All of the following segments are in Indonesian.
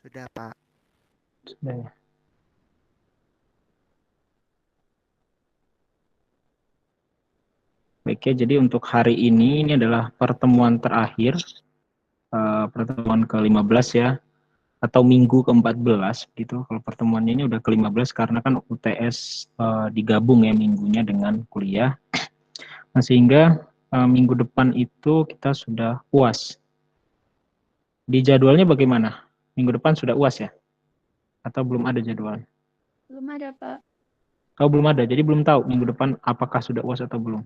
Sudah, Pak. Sudah ya. Baik ya, jadi untuk hari ini adalah pertemuan terakhir, pertemuan ke-15 ya, atau minggu ke-14 gitu. Kalau pertemuannya ini udah ke-15 karena kan UTS digabung ya minggunya dengan kuliah. Nah, sehingga minggu depan itu kita sudah UAS. Di jadwalnya bagaimana? Minggu depan sudah UAS ya? Atau belum ada jadwal? Belum ada, Pak. Oh, belum ada. Jadi belum tahu minggu depan apakah sudah UAS atau belum.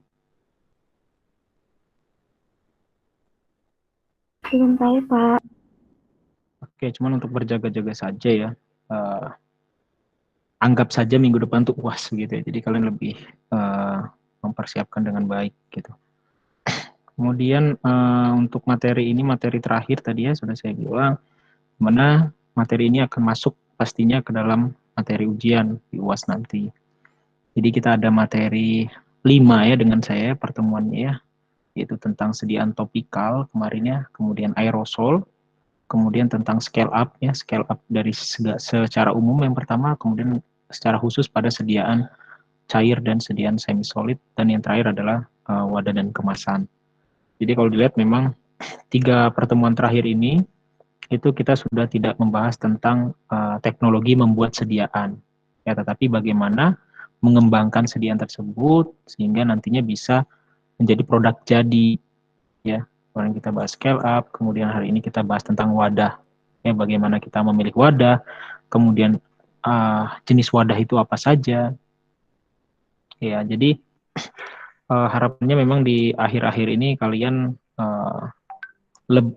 Belum tahu, Pak. Oke, cuman untuk berjaga-jaga saja ya. Anggap saja minggu depan tuh UAS gitu ya. Jadi kalian lebih mempersiapkan dengan baik gitu. Kemudian untuk materi ini, materi terakhir tadi ya sudah saya bilang, mana materi ini akan masuk pastinya ke dalam materi ujian di UAS nanti. Jadi kita ada materi 5 ya dengan saya pertemuannya ya, yaitu tentang sediaan topikal kemarinnya, kemudian aerosol, kemudian tentang scale up ya, scale up dari secara umum yang pertama, kemudian secara khusus pada sediaan cair dan sediaan semi solid, dan yang terakhir adalah wadah dan kemasan. Jadi kalau dilihat memang 3 pertemuan terakhir ini itu kita sudah tidak membahas tentang teknologi membuat sediaan ya, tetapi bagaimana mengembangkan sediaan tersebut sehingga nantinya bisa menjadi produk jadi ya. Kemarin kita bahas scale up, kemudian hari ini kita bahas tentang wadah ya, bagaimana kita memilih wadah, kemudian jenis wadah itu apa saja ya. Jadi harapannya memang di akhir-akhir ini kalian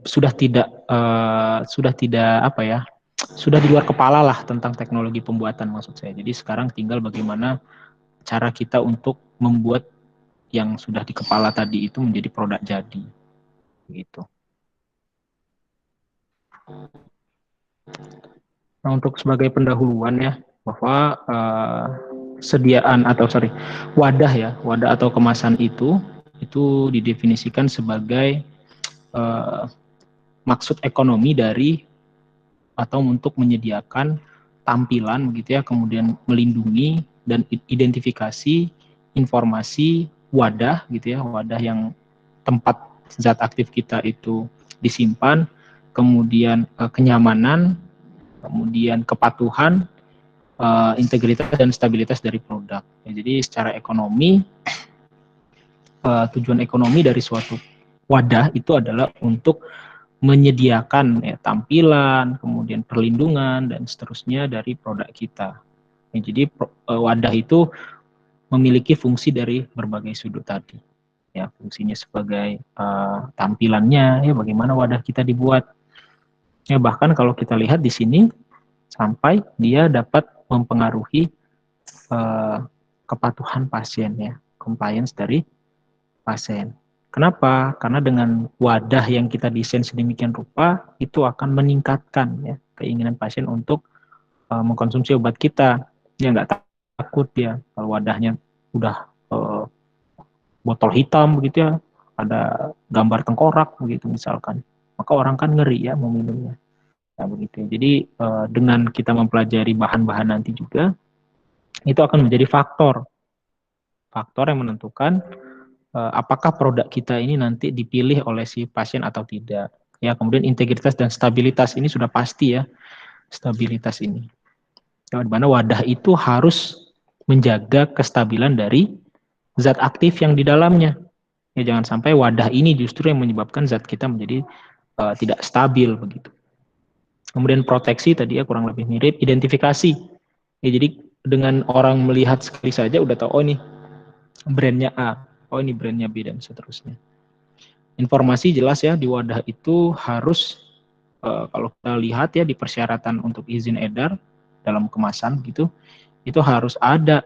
sudah tidak apa ya, sudah di luar kepala lah tentang teknologi pembuatan maksud saya. Jadi sekarang tinggal bagaimana cara kita untuk membuat yang sudah di kepala tadi itu menjadi produk jadi gitu. Nah, untuk sebagai pendahuluan ya, bahwa sediaan atau wadah ya, wadah atau kemasan itu didefinisikan sebagai maksud ekonomi dari atau untuk menyediakan tampilan gitu ya, kemudian melindungi dan identifikasi informasi wadah gitu ya, wadah yang tempat zat aktif kita itu disimpan, kemudian kenyamanan, kemudian kepatuhan, integritas dan stabilitas dari produk. Ya, jadi secara ekonomi, tujuan ekonomi dari suatu wadah itu adalah untuk menyediakan ya, tampilan, kemudian perlindungan dan seterusnya dari produk kita. Ya, jadi wadah itu memiliki fungsi dari berbagai sudut tadi. Ya, fungsinya sebagai tampilannya, ya bagaimana wadah kita dibuat. Ya, bahkan kalau kita lihat di sini sampai dia dapat mempengaruhi kepatuhan pasien ya, compliance dari pasien. Kenapa? Karena dengan wadah yang kita desain sedemikian rupa itu akan meningkatkan ya keinginan pasien untuk mengkonsumsi obat kita. Dia nggak takut ya kalau wadahnya udah botol hitam begitu ya, ada gambar tengkorak begitu misalkan, maka orang kan ngeri ya mau minumnya. Nah, begitu. Jadi dengan kita mempelajari bahan-bahan nanti juga itu akan menjadi faktor yang menentukan apakah produk kita ini nanti dipilih oleh si pasien atau tidak. Ya, kemudian integritas dan stabilitas ini sudah pasti ya, stabilitas ini. Ya, di mana wadah itu harus menjaga kestabilan dari zat aktif yang di dalamnya. Ya, jangan sampai wadah ini justru yang menyebabkan zat kita menjadi tidak stabil begitu. Kemudian proteksi tadi ya kurang lebih mirip, identifikasi. Ya, jadi dengan orang melihat sekali saja udah tahu, oh ini brandnya A, oh ini brandnya B dan seterusnya. Informasi jelas ya di wadah itu harus kalau kita lihat ya di persyaratan untuk izin edar dalam kemasan gitu, itu harus ada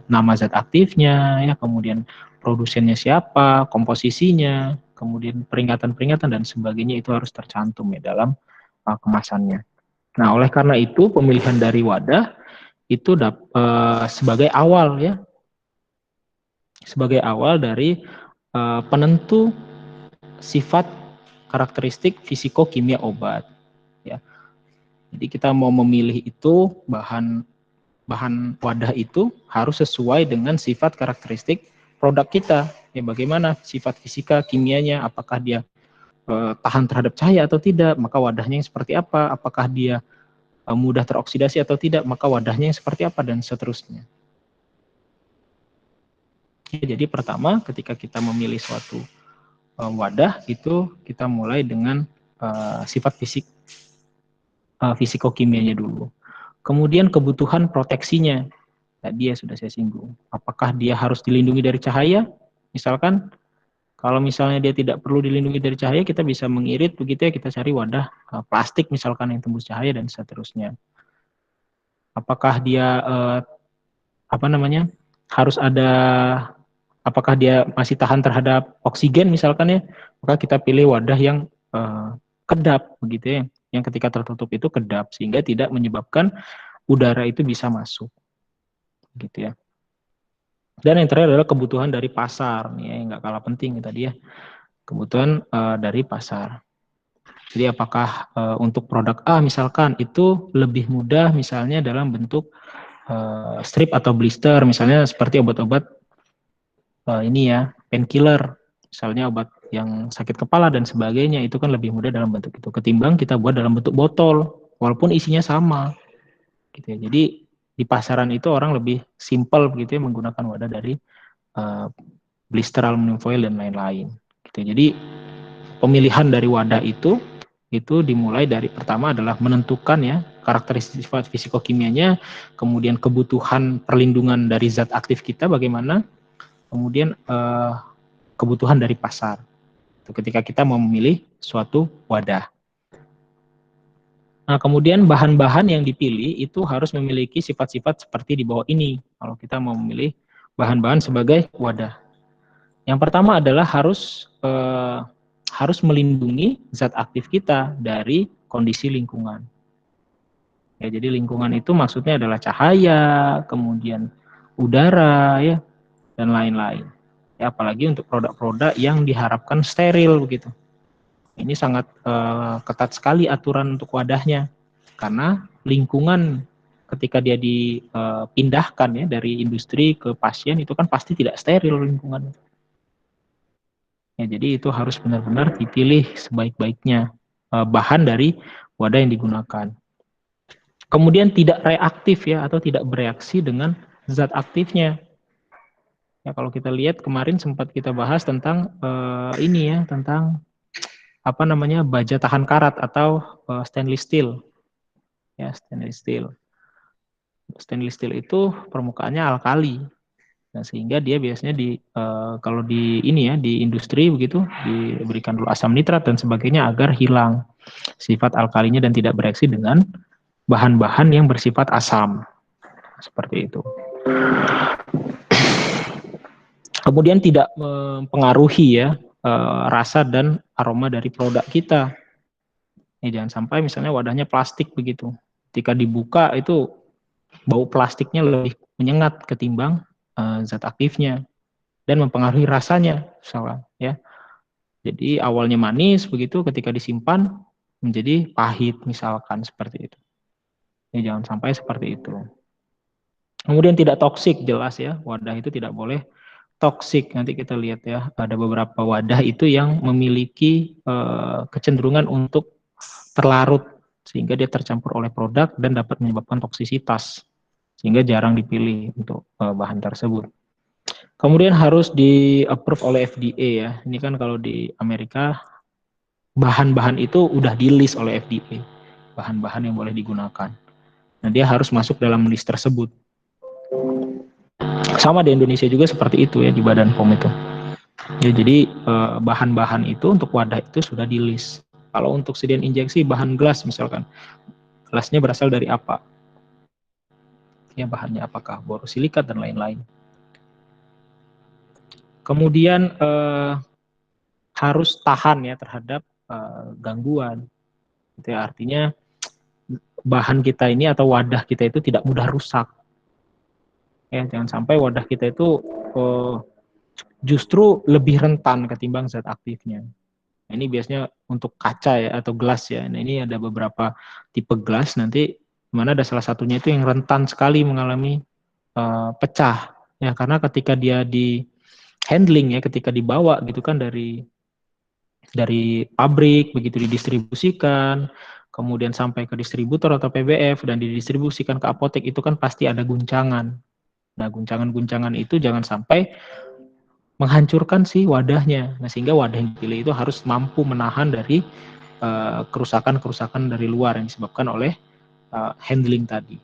nama zat aktifnya ya, kemudian produsennya siapa, komposisinya, kemudian peringatan-peringatan dan sebagainya itu harus tercantum ya dalam kemasannya. Nah, oleh karena itu pemilihan dari wadah itu sebagai awal ya, sebagai awal dari penentu sifat karakteristik fisiko-kimia obat. ya. Jadi kita mau memilih itu bahan wadah itu harus sesuai dengan sifat karakteristik produk kita. Ya, bagaimana sifat fisika, kimianya, apakah dia tahan terhadap cahaya atau tidak, maka wadahnya yang seperti apa, apakah dia mudah teroksidasi atau tidak, maka wadahnya yang seperti apa, dan seterusnya. Ya, jadi pertama ketika kita memilih suatu wadah itu kita mulai dengan sifat fisikokimianya dulu. Kemudian kebutuhan proteksinya, tadi ya sudah saya singgung. Apakah dia harus dilindungi dari cahaya? Misalkan, kalau misalnya dia tidak perlu dilindungi dari cahaya, kita bisa mengirit begitu ya, kita cari wadah plastik misalkan yang tembus cahaya dan seterusnya. Apakah dia harus ada, apakah dia masih tahan terhadap oksigen misalkan ya, maka kita pilih wadah yang kedap begitu ya, yang ketika tertutup itu kedap sehingga tidak menyebabkan udara itu bisa masuk gitu ya. Dan yang terakhir adalah kebutuhan dari pasar nih ya, yang nggak kalah penting tadi ya, kebutuhan dari pasar. Jadi apakah untuk produk A misalkan itu lebih mudah misalnya dalam bentuk strip atau blister, misalnya seperti obat-obat ini ya, painkiller, misalnya obat yang sakit kepala dan sebagainya, itu kan lebih mudah dalam bentuk itu ketimbang kita buat dalam bentuk botol walaupun isinya sama gitu ya. Jadi di pasaran itu orang lebih simple begitu ya menggunakan wadah dari blister, aluminium foil dan lain-lain gitu. Jadi pemilihan dari wadah itu dimulai dari pertama adalah menentukan ya karakteristik sifat fisikokimianya, kemudian kebutuhan perlindungan dari zat aktif kita bagaimana, kemudian kebutuhan dari pasar. Ketika kita mau memilih suatu wadah. Nah, kemudian bahan-bahan yang dipilih itu harus memiliki sifat-sifat seperti di bawah ini. Kalau kita mau memilih bahan-bahan sebagai wadah. Yang pertama adalah harus melindungi zat aktif kita dari kondisi lingkungan. Ya, jadi lingkungan itu maksudnya adalah cahaya, kemudian udara, ya, dan lain-lain. Ya, apalagi untuk produk-produk yang diharapkan steril begitu. Ini sangat ketat sekali aturan untuk wadahnya, karena lingkungan ketika dia dipindahkan ya dari industri ke pasien itu kan pasti tidak steril lingkungannya. Ya, jadi itu harus benar-benar dipilih sebaik-baiknya bahan dari wadah yang digunakan. Kemudian tidak reaktif ya, atau tidak bereaksi dengan zat aktifnya. Ya, kalau kita lihat kemarin sempat kita bahas tentang ini ya, tentang baja tahan karat atau stainless steel. Ya, stainless steel. Stainless steel itu permukaannya alkali. Nah, sehingga dia biasanya kalau di ini ya, di industri begitu diberikan dulu asam nitrat dan sebagainya agar hilang sifat alkalinya dan tidak bereaksi dengan bahan-bahan yang bersifat asam. Seperti itu. Kemudian tidak mempengaruhi ya rasa dan aroma dari produk kita. Jangan sampai misalnya wadahnya plastik begitu. Ketika dibuka itu bau plastiknya lebih menyengat ketimbang zat aktifnya dan mempengaruhi rasanya misalnya ya. Jadi awalnya manis begitu, ketika disimpan menjadi pahit misalkan seperti itu. Jangan sampai seperti itu. Kemudian tidak toksik, jelas ya, wadah itu tidak boleh toksik. Nanti kita lihat ya, ada beberapa wadah itu yang memiliki kecenderungan untuk terlarut sehingga dia tercampur oleh produk dan dapat menyebabkan toksisitas sehingga jarang dipilih untuk bahan tersebut. Kemudian harus di-approve oleh FDA ya. Ini kan kalau di Amerika bahan-bahan itu udah di-list oleh FDA, bahan-bahan yang boleh digunakan. Nah, dia harus masuk dalam list tersebut. Sama di Indonesia juga seperti itu ya, di Badan POM itu. Ya, jadi bahan-bahan itu untuk wadah itu sudah di-list. Kalau untuk sediaan injeksi bahan gelas misalkan, gelasnya berasal dari apa? Ya, bahannya apakah borosilikat dan lain-lain. Kemudian harus tahan ya terhadap gangguan. Itu ya, artinya bahan kita ini atau wadah kita itu tidak mudah rusak. Ya, jangan sampai wadah kita itu justru lebih rentan ketimbang zat aktifnya. Nah, ini biasanya untuk kaca ya atau gelas ya. Nah, ini ada beberapa tipe gelas nanti mana ada salah satunya itu yang rentan sekali mengalami pecah ya, karena ketika dia di handling ya, ketika dibawa gitu kan dari pabrik begitu didistribusikan, kemudian sampai ke distributor atau PBF dan didistribusikan ke apotek, itu kan pasti ada guncangan. Nah, guncangan-guncangan itu jangan sampai menghancurkan si wadahnya. Nah, sehingga wadah yang dipilih itu harus mampu menahan dari kerusakan-kerusakan dari luar yang disebabkan oleh handling tadi.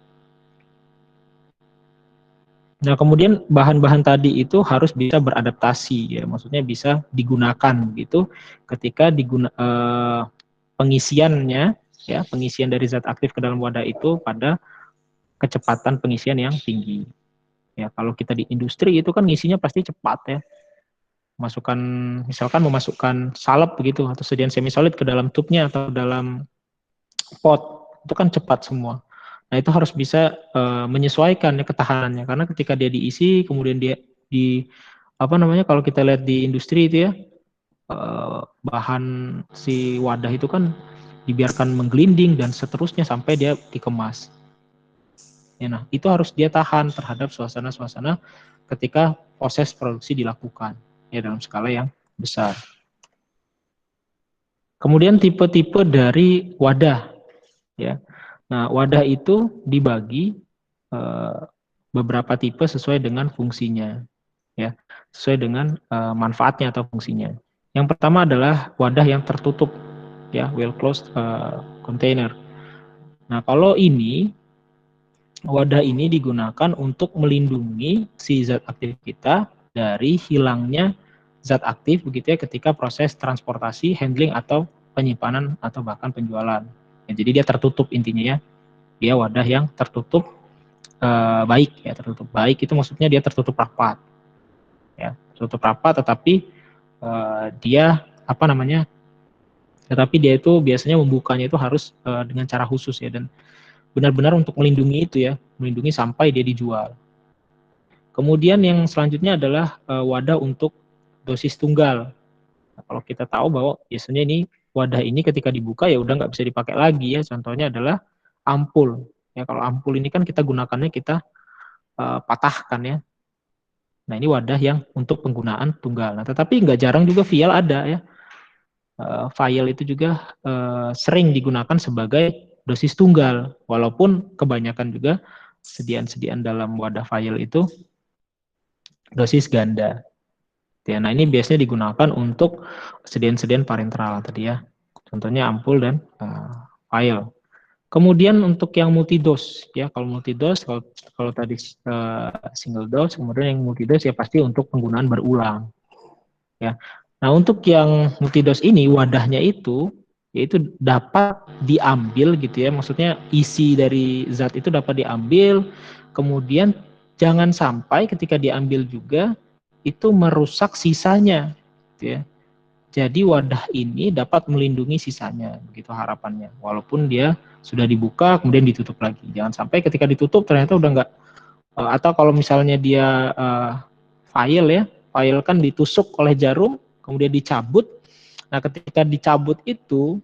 Nah, kemudian bahan-bahan tadi itu harus bisa beradaptasi ya, maksudnya bisa digunakan gitu ketika pengisiannya ya, pengisian dari zat aktif ke dalam wadah itu pada kecepatan pengisian yang tinggi. Ya, kalau kita di industri itu kan ngisinya pasti cepat ya. Masukkan misalkan memasukkan salep begitu atau sedian semi solid ke dalam tubnya atau dalam pot, itu kan cepat semua. Nah, itu harus bisa menyesuaikan ya ketahanannya, karena ketika dia diisi kemudian dia di apa namanya, kalau kita lihat di industri itu ya, bahan si wadah itu kan dibiarkan menggelinding dan seterusnya sampai dia dikemas. Ya, nah, itu harus dia tahan terhadap suasana-suasana ketika proses produksi dilakukan ya dalam skala yang besar. Kemudian tipe-tipe dari wadah ya. Nah, wadah itu dibagi beberapa tipe sesuai dengan fungsinya ya, sesuai dengan manfaatnya atau fungsinya. Yang pertama adalah wadah yang tertutup ya, well closed container. Nah, kalau ini wadah ini digunakan untuk melindungi si zat aktif kita dari hilangnya zat aktif begitu ya ketika proses transportasi, handling atau penyimpanan atau bahkan penjualan. Ya, jadi dia tertutup intinya ya. Dia wadah yang tertutup baik ya, tertutup baik itu maksudnya dia tertutup rapat. Ya, tertutup rapat tetapi dia apa namanya? Tetapi dia itu biasanya membukanya itu harus dengan cara khusus ya, dan benar-benar untuk melindungi itu ya, melindungi sampai dia dijual. Kemudian yang selanjutnya adalah wadah untuk dosis tunggal. Nah, kalau kita tahu bahwa biasanya ini wadah ini ketika dibuka ya udah nggak bisa dipakai lagi ya. Contohnya adalah ampul. Ya, kalau ampul ini kan kita gunakannya kita patahkan ya. Nah, ini wadah yang untuk penggunaan tunggal. Nah, tetapi nggak jarang juga vial ada ya. Vial itu juga sering digunakan sebagai dosis tunggal, walaupun kebanyakan juga sediaan-sediaan dalam wadah vial itu dosis ganda. Ya, nah ini biasanya digunakan untuk sediaan-sediaan parenteral tadi ya. Contohnya ampul dan vial. Kemudian untuk yang multidos ya, kalau multidos kalau tadi single dose, kemudian yang multidos ya pasti untuk penggunaan berulang ya. Nah, untuk yang multidos ini wadahnya itu yaitu dapat diambil gitu ya. Maksudnya isi dari zat itu dapat diambil, kemudian jangan sampai ketika diambil juga itu merusak sisanya gitu ya. Jadi wadah ini dapat melindungi sisanya, begitu harapannya. Walaupun dia sudah dibuka kemudian ditutup lagi. Jangan sampai ketika ditutup ternyata udah enggak, atau kalau misalnya dia file ya, file kan ditusuk oleh jarum kemudian dicabut. Nah, ketika dicabut itu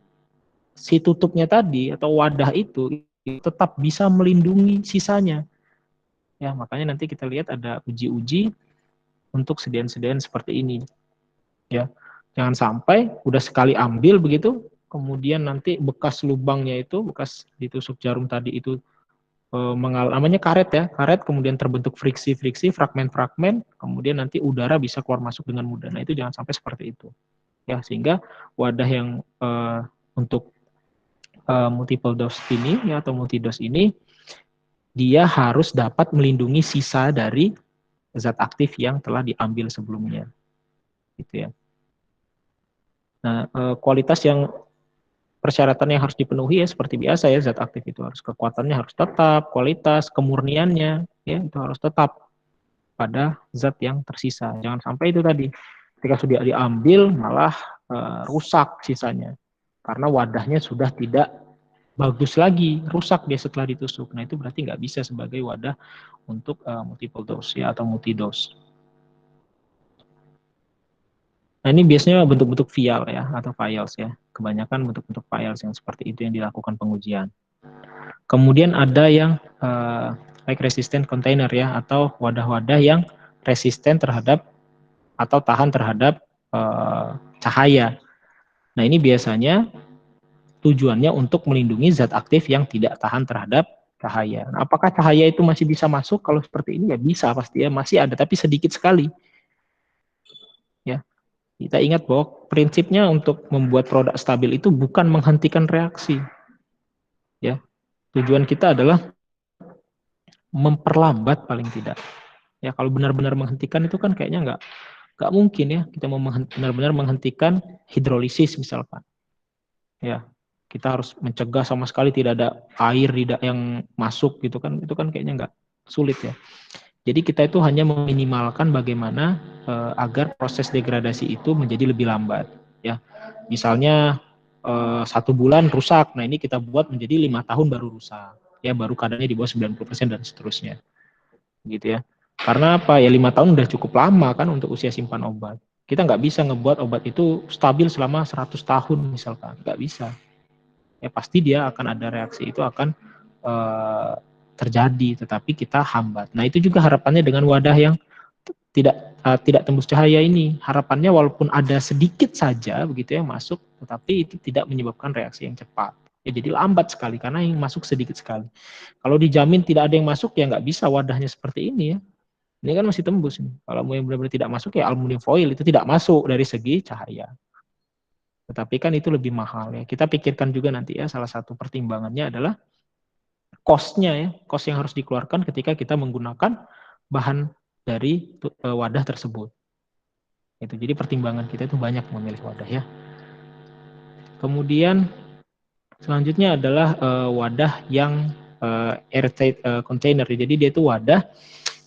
si tutupnya tadi atau wadah itu tetap bisa melindungi sisanya. Ya, makanya nanti kita lihat ada uji-uji untuk sediaan-sediaan seperti ini. Ya, jangan sampai udah sekali ambil begitu, kemudian nanti bekas lubangnya itu, bekas ditusuk jarum tadi itu namanya karet ya, karet kemudian terbentuk friksi-friksi, fragmen-fragmen, kemudian nanti udara bisa keluar masuk dengan mudah. Nah, itu jangan sampai seperti itu. Ya, sehingga wadah yang untuk multiple dose ini ya atau multidose ini dia harus dapat melindungi sisa dari zat aktif yang telah diambil sebelumnya. Gitu ya. Nah, kualitas yang persyaratan yang harus dipenuhi ya seperti biasa ya, zat aktif itu harus kekuatannya harus tetap, kualitas, kemurniannya ya itu harus tetap pada zat yang tersisa. Jangan sampai itu tadi ketika sudah diambil malah rusak sisanya karena wadahnya sudah tidak bagus lagi, rusak dia setelah ditusuk. Nah, itu berarti nggak bisa sebagai wadah untuk multiple dose ya atau multidose. Nah, ini biasanya bentuk-bentuk vial ya, atau files ya. Kebanyakan bentuk-bentuk files yang seperti itu yang dilakukan pengujian. Kemudian ada yang like resistant container ya, atau wadah-wadah yang resisten terhadap atau tahan terhadap cahaya. Nah, ini biasanya tujuannya untuk melindungi zat aktif yang tidak tahan terhadap cahaya. Nah, apakah cahaya itu masih bisa masuk? Kalau seperti ini ya bisa pasti ya, masih ada tapi sedikit sekali. Ya, kita ingat bahwa prinsipnya untuk membuat produk stabil itu bukan menghentikan reaksi. Ya, tujuan kita adalah memperlambat paling tidak. Ya, kalau benar-benar menghentikan itu kan kayaknya nggak mungkin ya kita mau benar-benar menghentikan hidrolisis misalkan. Ya, kita harus mencegah sama sekali tidak ada air tidak yang masuk gitu kan, itu kan kayaknya nggak, sulit ya. Jadi kita itu hanya meminimalkan bagaimana agar proses degradasi itu menjadi lebih lambat ya. Misalnya 1 bulan rusak, nah ini kita buat menjadi 5 tahun baru rusak ya, baru kadarnya di bawah 90% dan seterusnya gitu ya. Karena apa ya, 5 tahun udah cukup lama kan untuk usia simpan obat. Kita nggak bisa ngebuat obat itu stabil selama 100 tahun misalkan, nggak bisa ya, pasti dia akan ada reaksi itu akan eh, terjadi, tetapi kita hambat. Nah, itu juga harapannya dengan wadah yang tidak tembus cahaya ini. Harapannya walaupun ada sedikit saja begitu yang masuk, tetapi itu tidak menyebabkan reaksi yang cepat. Ya, jadi lambat sekali karena yang masuk sedikit sekali. Kalau dijamin tidak ada yang masuk ya nggak bisa wadahnya seperti ini ya. Ini kan masih tembus nih. Kalau yang benar-benar tidak masuk ya aluminium foil itu tidak masuk dari segi cahaya. Tetapi kan itu lebih mahal ya. Kita pikirkan juga nanti ya, salah satu pertimbangannya adalah cost-nya ya, cost yang harus dikeluarkan ketika kita menggunakan bahan dari wadah tersebut. Itu jadi pertimbangan kita itu banyak memilih wadah ya. Kemudian selanjutnya adalah wadah yang airtight container. Jadi dia itu wadah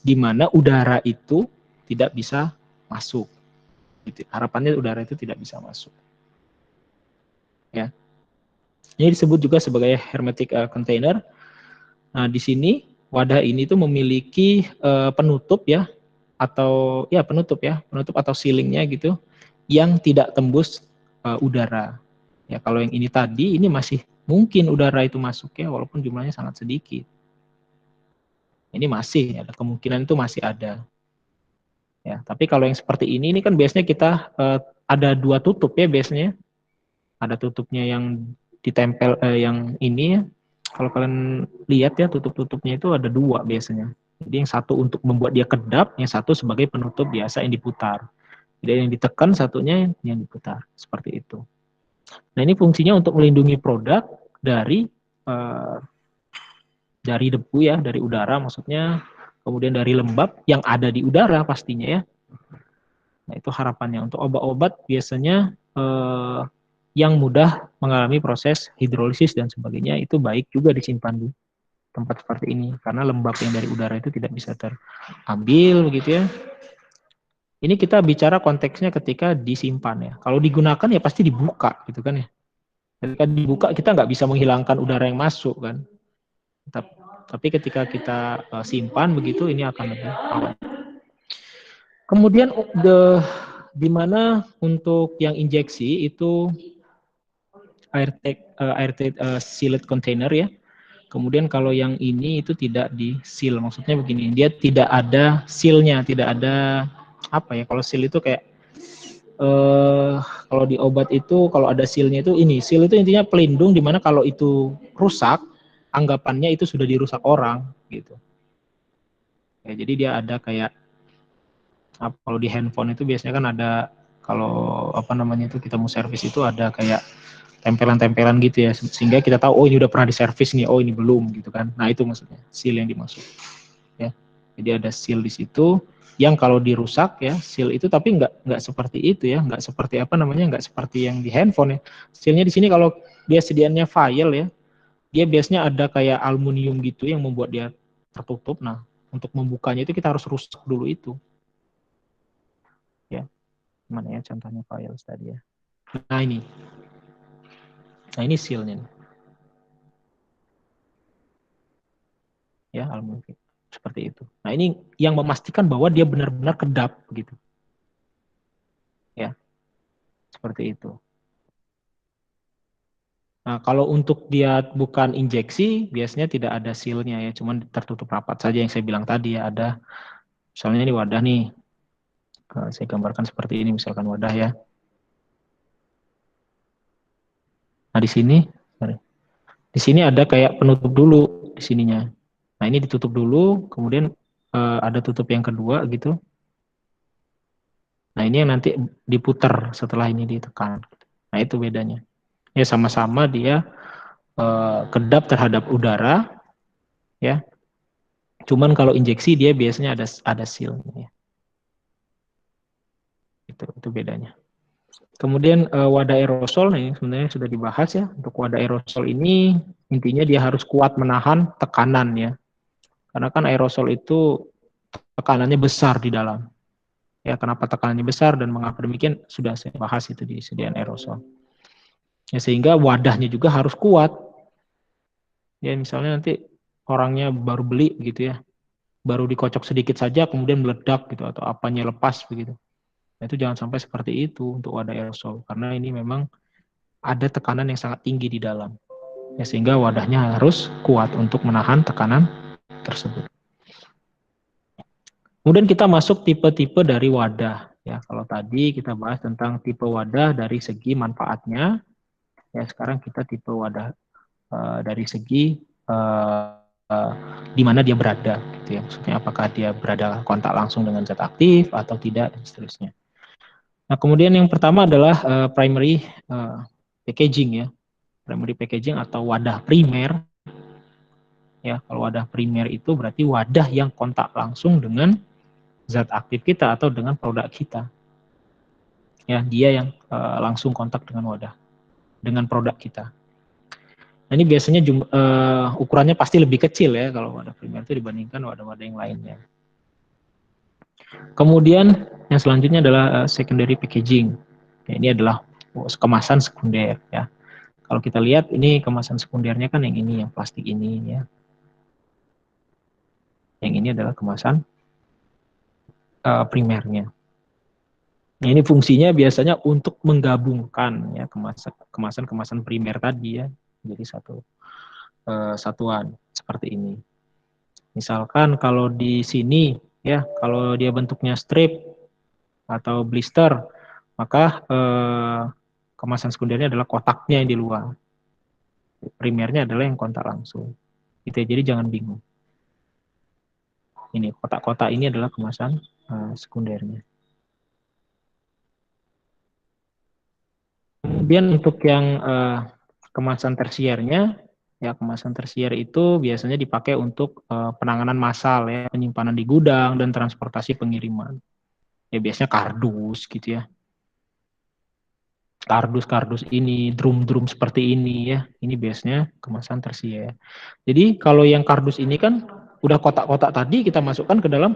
di mana udara itu tidak bisa masuk. Gitu. Harapannya udara itu tidak bisa masuk. Ya. Ini disebut juga sebagai hermetic container. Nah, di sini wadah ini tuh memiliki penutup ya, atau ya penutup atau sealingnya gitu, yang tidak tembus udara. Ya, kalau yang ini tadi ini masih mungkin udara itu masuk ya, walaupun jumlahnya sangat sedikit. Ini masih ada kemungkinan, itu masih ada. Ya, tapi kalau yang seperti ini kan biasanya kita ada 2 tutup ya biasanya. Ada tutupnya yang ditempel yang ini ya. Kalau kalian lihat ya, tutup-tutupnya itu ada 2 biasanya. Jadi yang satu untuk membuat dia kedap, yang satu sebagai penutup biasa yang diputar. Jadi yang ditekan, satunya yang diputar. Seperti itu. Nah, ini fungsinya untuk melindungi produk dari eh, debu ya, dari udara maksudnya, kemudian dari lembab yang ada di udara pastinya ya. Nah, itu harapannya. Untuk obat-obat biasanya yang mudah mengalami proses hidrolisis dan sebagainya, itu baik juga disimpan di tempat seperti ini, karena lembab yang dari udara itu tidak bisa terambil begitu ya. Ini kita bicara konteksnya ketika disimpan ya. Kalau digunakan ya pasti dibuka gitu kan ya. Ketika dibuka kita nggak bisa menghilangkan udara yang masuk kan. Tapi ketika kita simpan begitu, ini akan lebih aman. Kemudian di mana untuk yang injeksi itu airtight sealed container ya. Kemudian kalau yang ini itu tidak di seal, maksudnya begini, dia tidak ada sealnya, tidak ada apa ya, kalau seal itu kayak kalau di obat itu kalau ada sealnya itu ini, seal itu intinya pelindung di mana kalau itu rusak, anggapannya itu sudah dirusak orang gitu. Ya, jadi dia ada kayak kalau di handphone itu biasanya kan ada, kalau apa namanya itu kita mau servis itu ada kayak tempelan-tempelan gitu ya, sehingga kita tahu oh ini udah pernah diservis nih, oh ini belum gitu kan. Nah, itu maksudnya seal yang dimaksud ya. Jadi ada seal di situ yang kalau dirusak ya seal itu, tapi nggak seperti itu ya, nggak seperti apa namanya, nggak seperti yang di handphone ya. Sealnya di sini kalau dia sediaannya file ya, dia biasanya ada kayak aluminium gitu yang membuat dia tertutup. Nah, untuk membukanya itu kita harus rusak dulu itu ya. Mana ya contohnya file tadi ya. Nah, ini sealnya nih. Ya, aluminium seperti itu. Nah, ini yang memastikan bahwa dia benar-benar kedap begitu ya. Seperti itu. Nah, kalau untuk dia bukan injeksi, biasanya tidak ada sealnya ya, cuman tertutup rapat saja yang saya bilang tadi ya. Ada, misalnya ini wadah nih, saya gambarkan seperti ini, misalkan wadah ya. Nah di sini ada kayak penutup dulu di sininya. Nah ini ditutup dulu, kemudian ada tutup yang kedua gitu. Nah ini yang nanti diputar setelah ini ditekan. Nah itu bedanya. Ya sama-sama dia kedap terhadap udara, ya. Cuman kalau injeksi dia biasanya ada sealnya. Itu bedanya. Kemudian wadah aerosol nih sebenarnya sudah dibahas ya. Untuk wadah aerosol ini intinya dia harus kuat menahan tekanan ya. Karena kan aerosol itu tekanannya besar di dalam. Ya, kenapa tekanannya besar dan mengapa demikian sudah saya bahas itu di sediaan aerosol. Ya, sehingga wadahnya juga harus kuat. Ya, misalnya nanti orangnya baru beli gitu ya, baru dikocok sedikit saja kemudian meledak gitu atau apanya lepas begitu. Nah, itu jangan sampai seperti itu untuk wadah aerosol karena ini memang ada tekanan yang sangat tinggi di dalam. Ya, sehingga wadahnya harus kuat untuk menahan tekanan tersebut. Kemudian kita masuk tipe-tipe dari wadah. Ya, kalau tadi kita bahas tentang tipe wadah dari segi manfaatnya, ya sekarang kita tipe wadah dari segi di mana dia berada, gitu ya. Maksudnya apakah dia berada kontak langsung dengan zat aktif atau tidak dan seterusnya. Nah, kemudian yang pertama adalah primary packaging ya, primary packaging atau wadah primer. Ya, kalau wadah primer itu berarti wadah yang kontak langsung dengan zat aktif kita atau dengan produk kita. Ya, dia yang langsung kontak dengan wadah, dengan produk kita. Nah, ini biasanya ukurannya pasti lebih kecil ya kalau wadah primer itu dibandingkan wadah-wadah yang lainnya. Kemudian yang selanjutnya adalah secondary packaging. Ya, ini adalah kemasan sekunder ya. Kalau kita lihat ini kemasan sekundernya kan yang ini, yang plastik ini ya. Yang ini adalah kemasan primernya. Nah, ini fungsinya biasanya untuk menggabungkan ya kemasan-kemasan primer tadi ya jadi satu satuan seperti ini. Misalkan kalau di sini ya kalau dia bentuknya strip atau blister maka kemasan sekundernya adalah kotaknya yang di luar. Primernya adalah yang kontak langsung. Gitu ya, jadi jangan bingung. Ini kotak-kotak ini adalah kemasan sekundernya. Kemudian untuk yang kemasan tersiernya, ya kemasan tersier itu biasanya dipakai untuk penanganan massal ya, penyimpanan di gudang dan transportasi pengiriman. Ya biasanya kardus gitu ya. Kardus-kardus ini, drum-drum seperti ini ya. Ini biasanya kemasan tersier. Jadi kalau yang kardus ini kan udah kotak-kotak tadi kita masukkan ke dalam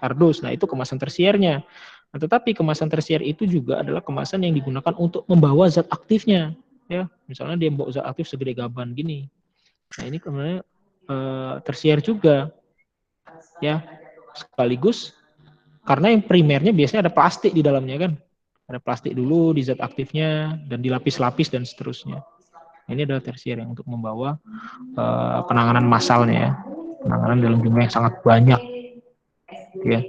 kardus. Nah, itu kemasan tersiernya. Nah, tetapi kemasan tersier itu juga adalah kemasan yang digunakan untuk membawa zat aktifnya. Ya, misalnya dia bawa zat aktif segede gaban gini. Nah, ini kemudian tersier juga. Ya, sekaligus karena yang primernya biasanya ada plastik di dalamnya kan. Ada plastik dulu di zat aktifnya dan dilapis-lapis dan seterusnya. Ini adalah tersier yang untuk membawa penanganan massalnya ya. Penanganan dalam jumlah yang sangat banyak. Ya,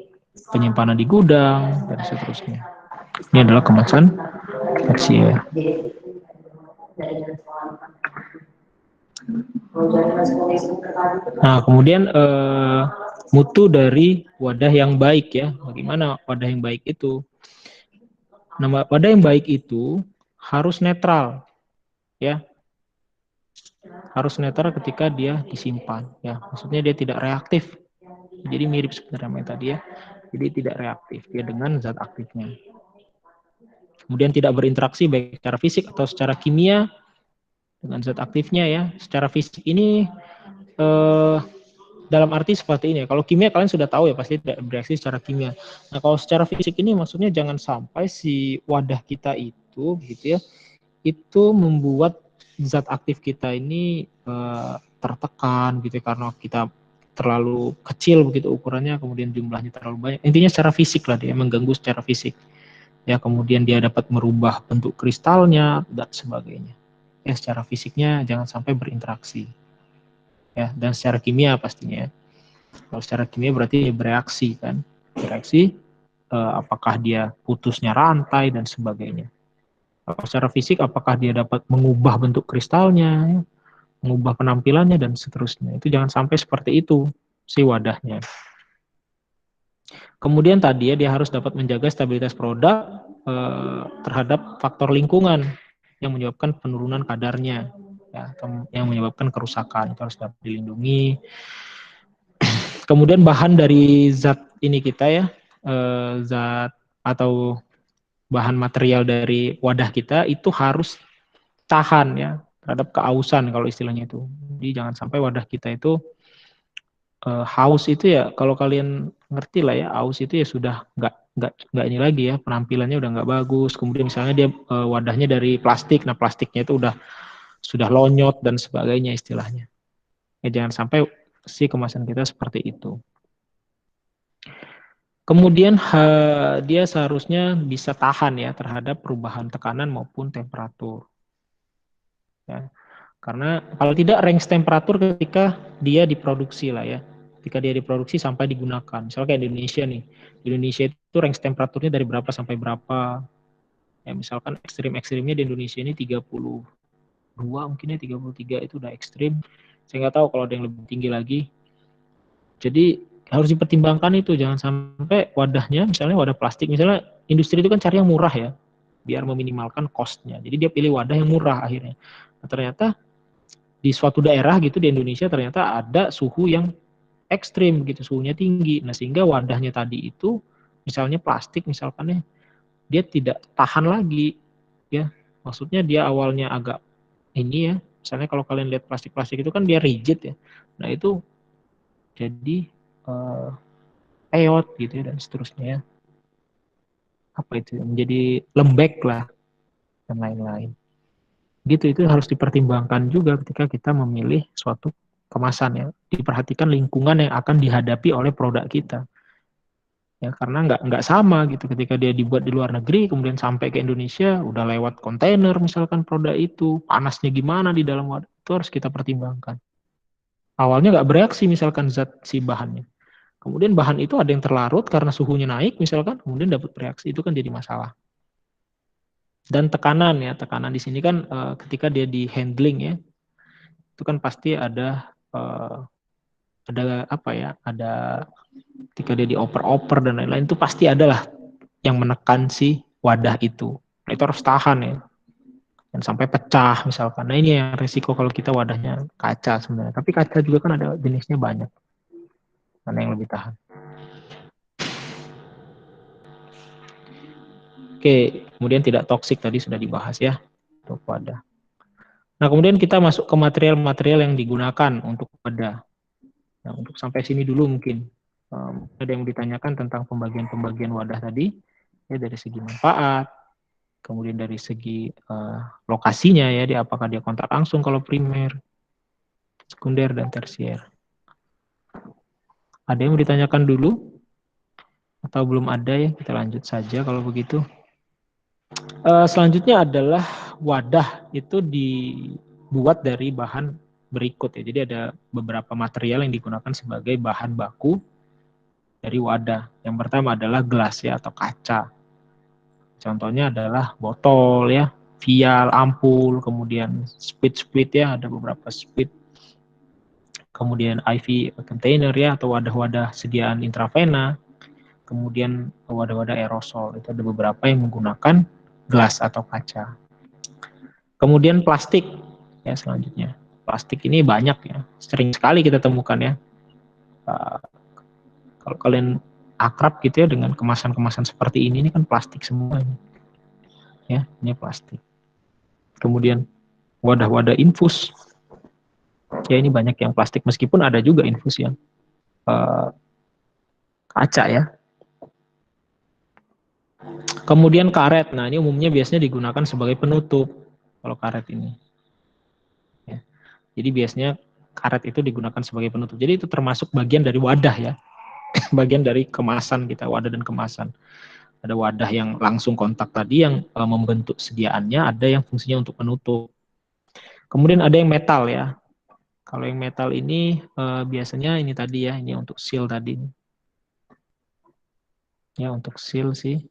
penyimpanan di gudang dan seterusnya. Ini adalah kemasan tersier. Nah, kemudian mutu dari wadah yang baik ya. Bagaimana wadah yang baik itu? Nah, wadah yang baik itu harus netral ya. Harus netral ketika dia disimpan ya. Maksudnya dia tidak reaktif. Jadi mirip sebenarnya tadi ya. Jadi tidak reaktif dia dengan zat aktifnya. Kemudian tidak berinteraksi baik secara fisik atau secara kimia dengan zat aktifnya ya. Secara fisik ini dalam arti seperti ini. Kalau kimia kalian sudah tahu ya pasti tidak bereaksi secara kimia. Nah, kalau secara fisik ini maksudnya jangan sampai si wadah kita itu gitu ya, itu membuat zat aktif kita ini tertekan gitu ya, karena kita terlalu kecil begitu ukurannya, kemudian jumlahnya terlalu banyak. Intinya secara fisik lah dia mengganggu secara fisik. ya, kemudian dia dapat merubah bentuk kristalnya dan sebagainya. Ya, secara fisiknya jangan sampai berinteraksi. Ya, dan secara kimia pastinya. Kalau secara kimia berarti dia bereaksi kan. Bereaksi apakah dia putusnya rantai dan sebagainya. Kalau secara fisik apakah dia dapat mengubah bentuk kristalnya, ya, mengubah penampilannya dan seterusnya. Itu jangan sampai seperti itu si wadahnya. Kemudian tadi ya dia harus dapat menjaga stabilitas produk terhadap faktor lingkungan yang menyebabkan penurunan kadarnya, ya, atau yang menyebabkan kerusakan, itu harus dapat dilindungi. Kemudian bahan dari zat ini kita ya, zat atau bahan material dari wadah kita itu harus tahan ya terhadap keausan kalau istilahnya itu. Jadi jangan sampai wadah kita itu haus itu ya, kalau kalian ngerti lah ya, haus itu ya sudah nggak ini lagi ya, penampilannya udah nggak bagus. Kemudian misalnya dia wadahnya dari plastik, nah plastiknya itu sudah lonyot dan sebagainya istilahnya. Ya jangan sampai si kemasan kita seperti itu. Kemudian dia seharusnya bisa tahan ya terhadap perubahan tekanan maupun temperatur. Ya. Karena kalau tidak range temperatur ketika dia diproduksi lah ya. Ketika dia diproduksi sampai digunakan. Misalnya kayak di Indonesia nih. Di Indonesia itu range temperaturnya dari berapa sampai berapa. Ya misalkan ekstrim-ekstrimnya di Indonesia ini 32 mungkin ya, 33 itu udah ekstrim. Saya nggak tahu kalau ada yang lebih tinggi lagi. Jadi harus dipertimbangkan itu, jangan sampai wadahnya, misalnya wadah plastik, misalnya industri itu kan cari yang murah ya, biar meminimalkan cost-nya. Jadi dia pilih wadah yang murah akhirnya. Nah, ternyata di suatu daerah gitu di Indonesia ternyata ada suhu yang ekstrim gitu, suhunya tinggi. Nah, sehingga wadahnya tadi itu misalnya plastik misalkan ya, dia tidak tahan lagi ya. Maksudnya dia awalnya agak ini ya, misalnya kalau kalian lihat plastik-plastik itu kan dia rigid ya. Nah, itu jadi peot gitu ya dan seterusnya. Apa itu? Menjadi lembek lah dan lain-lain. Gitu, itu harus dipertimbangkan juga ketika kita memilih suatu kemasan ya. Diperhatikan lingkungan yang akan dihadapi oleh produk kita. Ya, karena nggak sama gitu ketika dia dibuat di luar negeri kemudian sampai ke Indonesia udah lewat kontainer misalkan produk itu, panasnya gimana di dalam wadah, itu harus kita pertimbangkan. Awalnya nggak bereaksi misalkan zat si bahannya. Kemudian bahan itu ada yang terlarut karena suhunya naik misalkan, kemudian dapat bereaksi, itu kan jadi masalah. Dan tekanan ya, tekanan di sini kan ketika dia di handling ya, itu kan pasti ada apa ya, ada ketika dia dioper-oper dan lain-lain itu pasti adalah yang menekan si wadah itu. Nah, itu harus tahan ya, dan sampai pecah misalkan. Nah ini yang resiko kalau kita wadahnya kaca sebenarnya. Tapi kaca juga kan ada jenisnya banyak. Mana yang lebih tahan? Oke, kemudian tidak toksik tadi sudah dibahas ya untuk wadah. Nah kemudian kita masuk ke material-material yang digunakan untuk wadah. Nah, untuk sampai sini dulu mungkin ada yang ditanyakan tentang pembagian-pembagian wadah tadi ya, dari segi manfaat, kemudian dari segi lokasinya ya, apakah dia kontak langsung kalau primer, sekunder dan tersier. Ada yang mau ditanyakan dulu atau belum ada ya, kita lanjut saja kalau begitu. Selanjutnya adalah wadah itu dibuat dari bahan berikut ya. Jadi ada beberapa material yang digunakan sebagai bahan baku dari wadah. Yang pertama adalah gelas ya atau kaca. Contohnya adalah botol ya, vial, ampul, kemudian spit ya, ada beberapa spit. Kemudian IV container ya atau wadah-wadah sediaan intravena. Kemudian wadah-wadah aerosol, itu ada beberapa yang menggunakan gelas atau kaca. Kemudian plastik ya selanjutnya. Plastik ini banyak ya, sering sekali kita temukan ya. Kalau kalian akrab gitu ya dengan kemasan-kemasan seperti ini kan plastik semuanya. Ya, ini plastik. Kemudian wadah-wadah infus. Ya ini banyak yang plastik meskipun ada juga infus yang kaca ya. Kemudian karet. Nah, ini umumnya biasanya digunakan sebagai penutup kalau karet ini. Ya. Jadi biasanya karet itu digunakan sebagai penutup. Jadi itu termasuk bagian dari wadah ya. Bagian dari kemasan kita, wadah dan kemasan. Ada wadah yang langsung kontak tadi yang membentuk sediaannya, ada yang fungsinya untuk penutup. Kemudian ada yang metal ya. Kalau yang metal ini biasanya ini tadi ya, ini untuk seal tadi. Ya untuk seal sih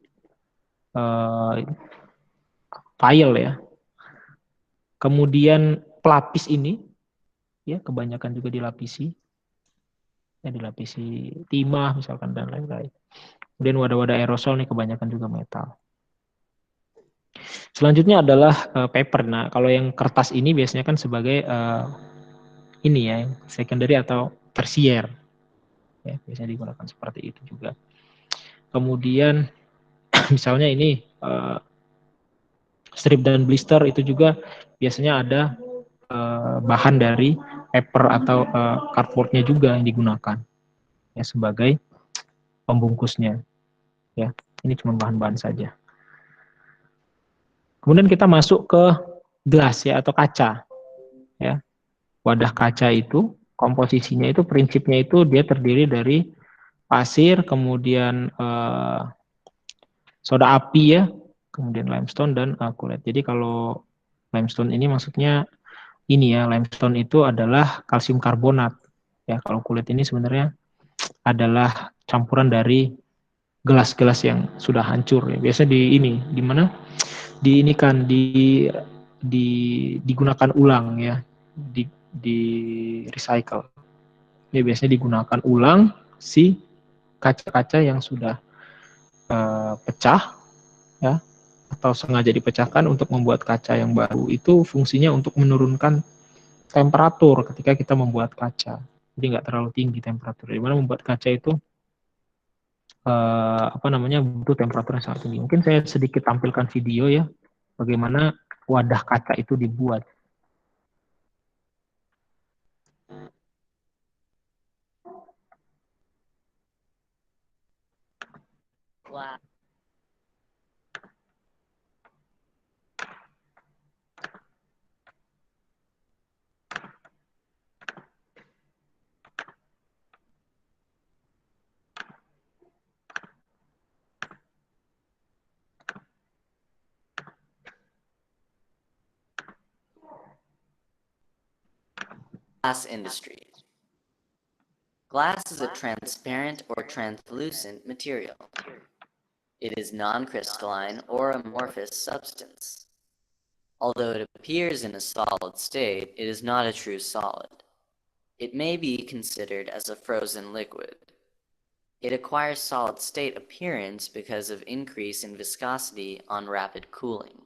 file ya. Kemudian pelapis ini ya kebanyakan juga dilapisi, ya dilapisi timah misalkan dan lain-lain. Kemudian wadah-wadah aerosol nih kebanyakan juga metal. Selanjutnya adalah paper. Nah kalau yang kertas ini biasanya kan sebagai ini ya secondary atau tersier, ya biasanya digunakan seperti itu juga. Kemudian misalnya ini strip dan blister itu juga biasanya ada bahan dari paper atau cardboardnya juga yang digunakan ya sebagai pembungkusnya ya. Ini cuma bahan-bahan saja. Kemudian kita masuk ke gelas ya atau kaca ya. Wadah kaca itu komposisinya itu prinsipnya itu dia terdiri dari pasir, kemudian soda api ya, kemudian limestone dan kulit. Jadi kalau limestone ini maksudnya ini ya, limestone itu adalah kalsium karbonat. Ya, kalau kulit ini sebenarnya adalah campuran dari gelas-gelas yang sudah hancur ya. Biasa di ini, di mana? Di ini kan digunakan ulang ya, di recycle. Ya biasanya digunakan ulang si kaca-kaca yang sudah pecah ya atau sengaja dipecahkan untuk membuat kaca yang baru. Itu fungsinya untuk menurunkan temperatur ketika kita membuat kaca. Jadi nggak terlalu tinggi temperatur. Di mana membuat kaca itu apa namanya butuh temperatur yang sangat tinggi. Mungkin saya sedikit tampilkan video ya bagaimana wadah kaca itu dibuat. Wah. Glass industry. Glass is a transparent or translucent material. It is non-crystalline or amorphous substance. Although it appears in a solid state, it is not a true solid. It may be considered as a frozen liquid. It acquires solid state appearance because of increase in viscosity on rapid cooling.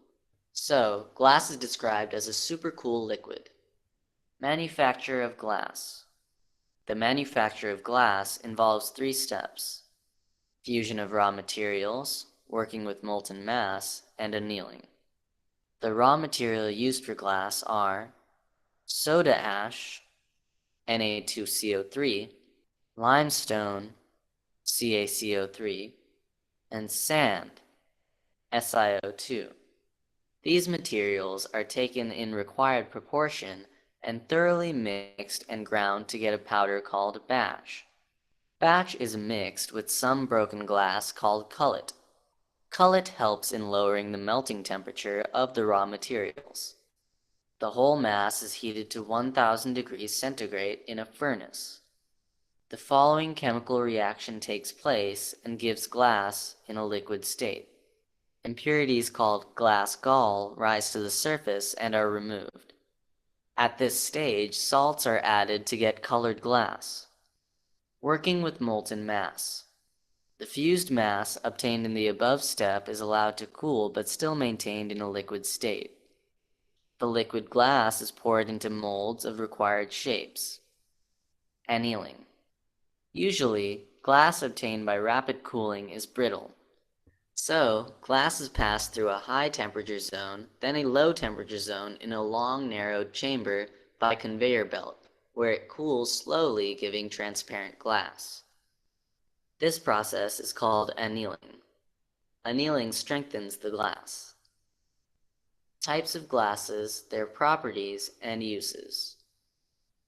So, glass is described as a supercool liquid. Manufacture of glass. The manufacture of glass involves 3 steps: fusion of raw materials, working with molten mass, and annealing. The raw material used for glass are soda ash, Na2CO3, limestone, CaCO3, and sand, SiO2. These materials are taken in required proportion and thoroughly mixed and ground to get a powder called batch. Batch is mixed with some broken glass called cullet. Cullet helps in lowering the melting temperature of the raw materials. The whole mass is heated to 1000 degrees centigrade in a furnace. The following chemical reaction takes place and gives glass in a liquid state. Impurities called glass gall rise to the surface and are removed. At this stage, salts are added to get colored glass. Working with molten mass. The fused mass obtained in the above step is allowed to cool but still maintained in a liquid state. The liquid glass is poured into molds of required shapes. Annealing. Usually, glass obtained by rapid cooling is brittle. So, glass is passed through a high temperature zone, then a low temperature zone in a long narrowed chamber by conveyor belt, where it cools slowly, giving transparent glass. This process is called annealing. Annealing strengthens the glass. Types of glasses, their properties, and uses.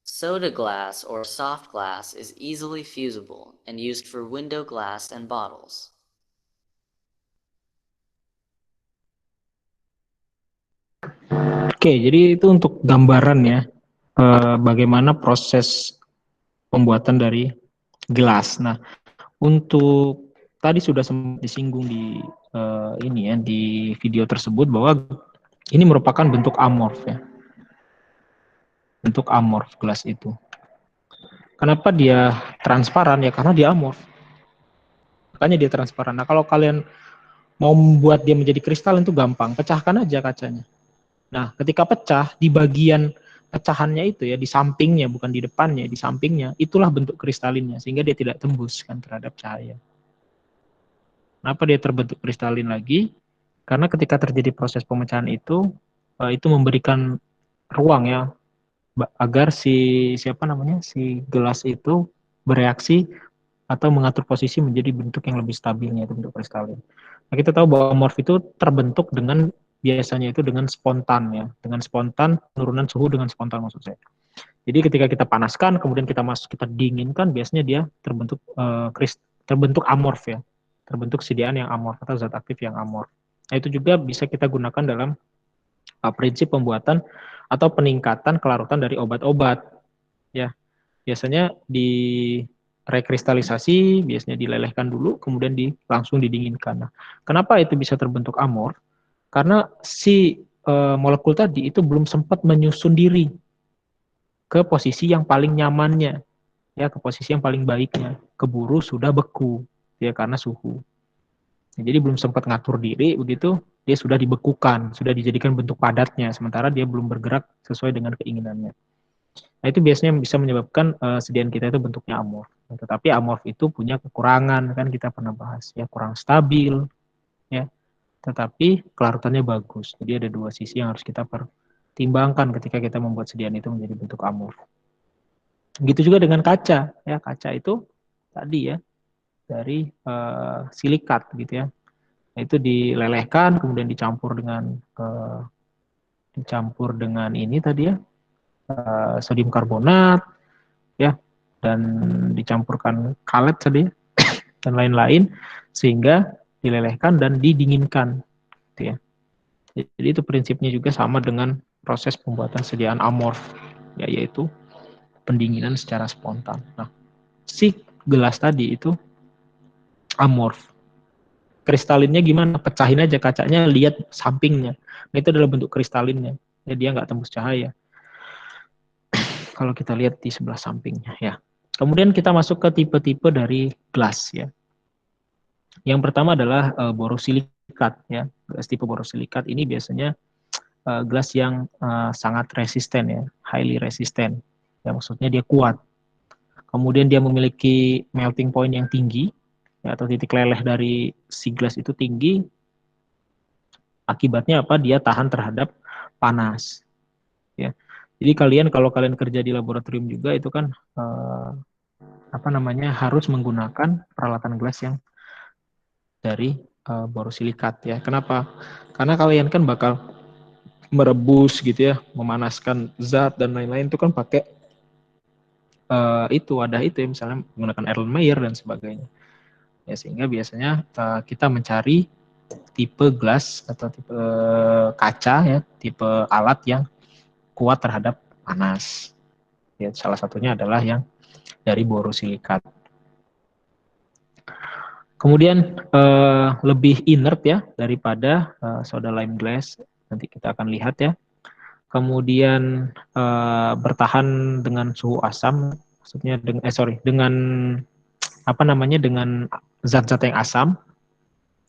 Soda glass or soft glass is easily fusible and used for window glass and bottles. Oke, jadi itu untuk gambaran ya, bagaimana proses pembuatan dari gelas. Nah, untuk tadi sudah sempat disinggung di ini ya, di video tersebut bahwa ini merupakan bentuk amorf ya, bentuk amorf gelas itu. Kenapa dia transparan ya? Karena dia amorf. Makanya dia transparan. Nah, kalau kalian mau membuat dia menjadi kristal itu gampang, pecahkan aja kacanya. Nah, ketika pecah, di bagian pecahannya itu ya, di sampingnya, bukan di depannya, di sampingnya, itulah bentuk kristalinnya, sehingga dia tidak tembus kan terhadap cahaya. Kenapa dia terbentuk kristalin lagi? Karena ketika terjadi proses pemecahan itu memberikan ruang ya, agar si gelas itu bereaksi atau mengatur posisi menjadi bentuk yang lebih stabilnya, itu bentuk kristalin. Nah, kita tahu bahwa amorf itu terbentuk dengan biasanya itu dengan spontan ya, dengan spontan penurunan suhu dengan spontan maksud saya. Jadi ketika kita panaskan, kemudian kita dinginkan, biasanya dia terbentuk amorf ya, terbentuk sediaan yang amorf atau zat aktif yang amorf. Nah, itu juga bisa kita gunakan dalam prinsip pembuatan atau peningkatan kelarutan dari obat-obat ya. Biasanya di rekristalisasi, biasanya dilelehkan dulu, kemudian langsung didinginkan. Nah, kenapa itu bisa terbentuk amorf? Karena si molekul tadi itu belum sempat menyusun diri ke posisi yang paling nyamannya, ya, ke posisi yang paling baiknya. Keburu sudah beku, ya, karena suhu. Nah, jadi belum sempat ngatur diri, begitu dia sudah dibekukan, sudah dijadikan bentuk padatnya, sementara dia belum bergerak sesuai dengan keinginannya. Nah, itu biasanya bisa menyebabkan sediaan kita itu bentuknya amorf. Nah, tetapi amorf itu punya kekurangan, kan kita pernah bahas, ya, kurang stabil, ya, tetapi kelarutannya bagus. Jadi ada dua sisi yang harus kita pertimbangkan ketika kita membuat sediaan itu menjadi bentuk amorf. Begitu juga dengan kaca, ya, kaca itu tadi ya dari silikat gitu ya. Nah, itu dilelehkan kemudian dicampur dengan ini tadi ya, sodium karbonat ya, dan dicampurkan kalet tadi dan lain-lain sehingga dilelehkan dan didinginkan gitu ya. Jadi itu prinsipnya juga sama dengan proses pembuatan sediaan amorf ya, yaitu pendinginan secara spontan. Nah, si gelas tadi itu amorf. Kristalinnya gimana? Pecahin aja kacanya, lihat sampingnya. Nah, itu adalah bentuk kristalinnya. Ya, dia nggak tembus cahaya. Kalau kita lihat di sebelah sampingnya ya. Kemudian kita masuk ke tipe-tipe dari gelas ya. Yang pertama adalah borosilikat ya. Gelas tipe borosilikat ini biasanya gelas yang sangat resisten ya, highly resistant. Ya, maksudnya dia kuat. Kemudian dia memiliki melting point yang tinggi, ya, atau titik leleh dari si gelas itu tinggi. Akibatnya apa? Dia tahan terhadap panas. Ya. Jadi kalau kalian kerja di laboratorium juga itu kan harus menggunakan peralatan gelas yang dari borosilikat ya. Kenapa? Karena kalian kan bakal merebus gitu ya, memanaskan zat dan lain-lain itu kan pakai wadah itu ya, misalnya menggunakan Erlenmeyer dan sebagainya. Ya, sehingga biasanya kita mencari tipe gelas atau tipe kaca ya, tipe alat yang kuat terhadap panas. Ya, salah satunya adalah yang dari borosilikat. Kemudian lebih inert ya daripada soda lime glass. Nanti kita akan lihat ya. Kemudian bertahan dengan suhu asam, maksudnya dengan dengan zat-zat yang asam.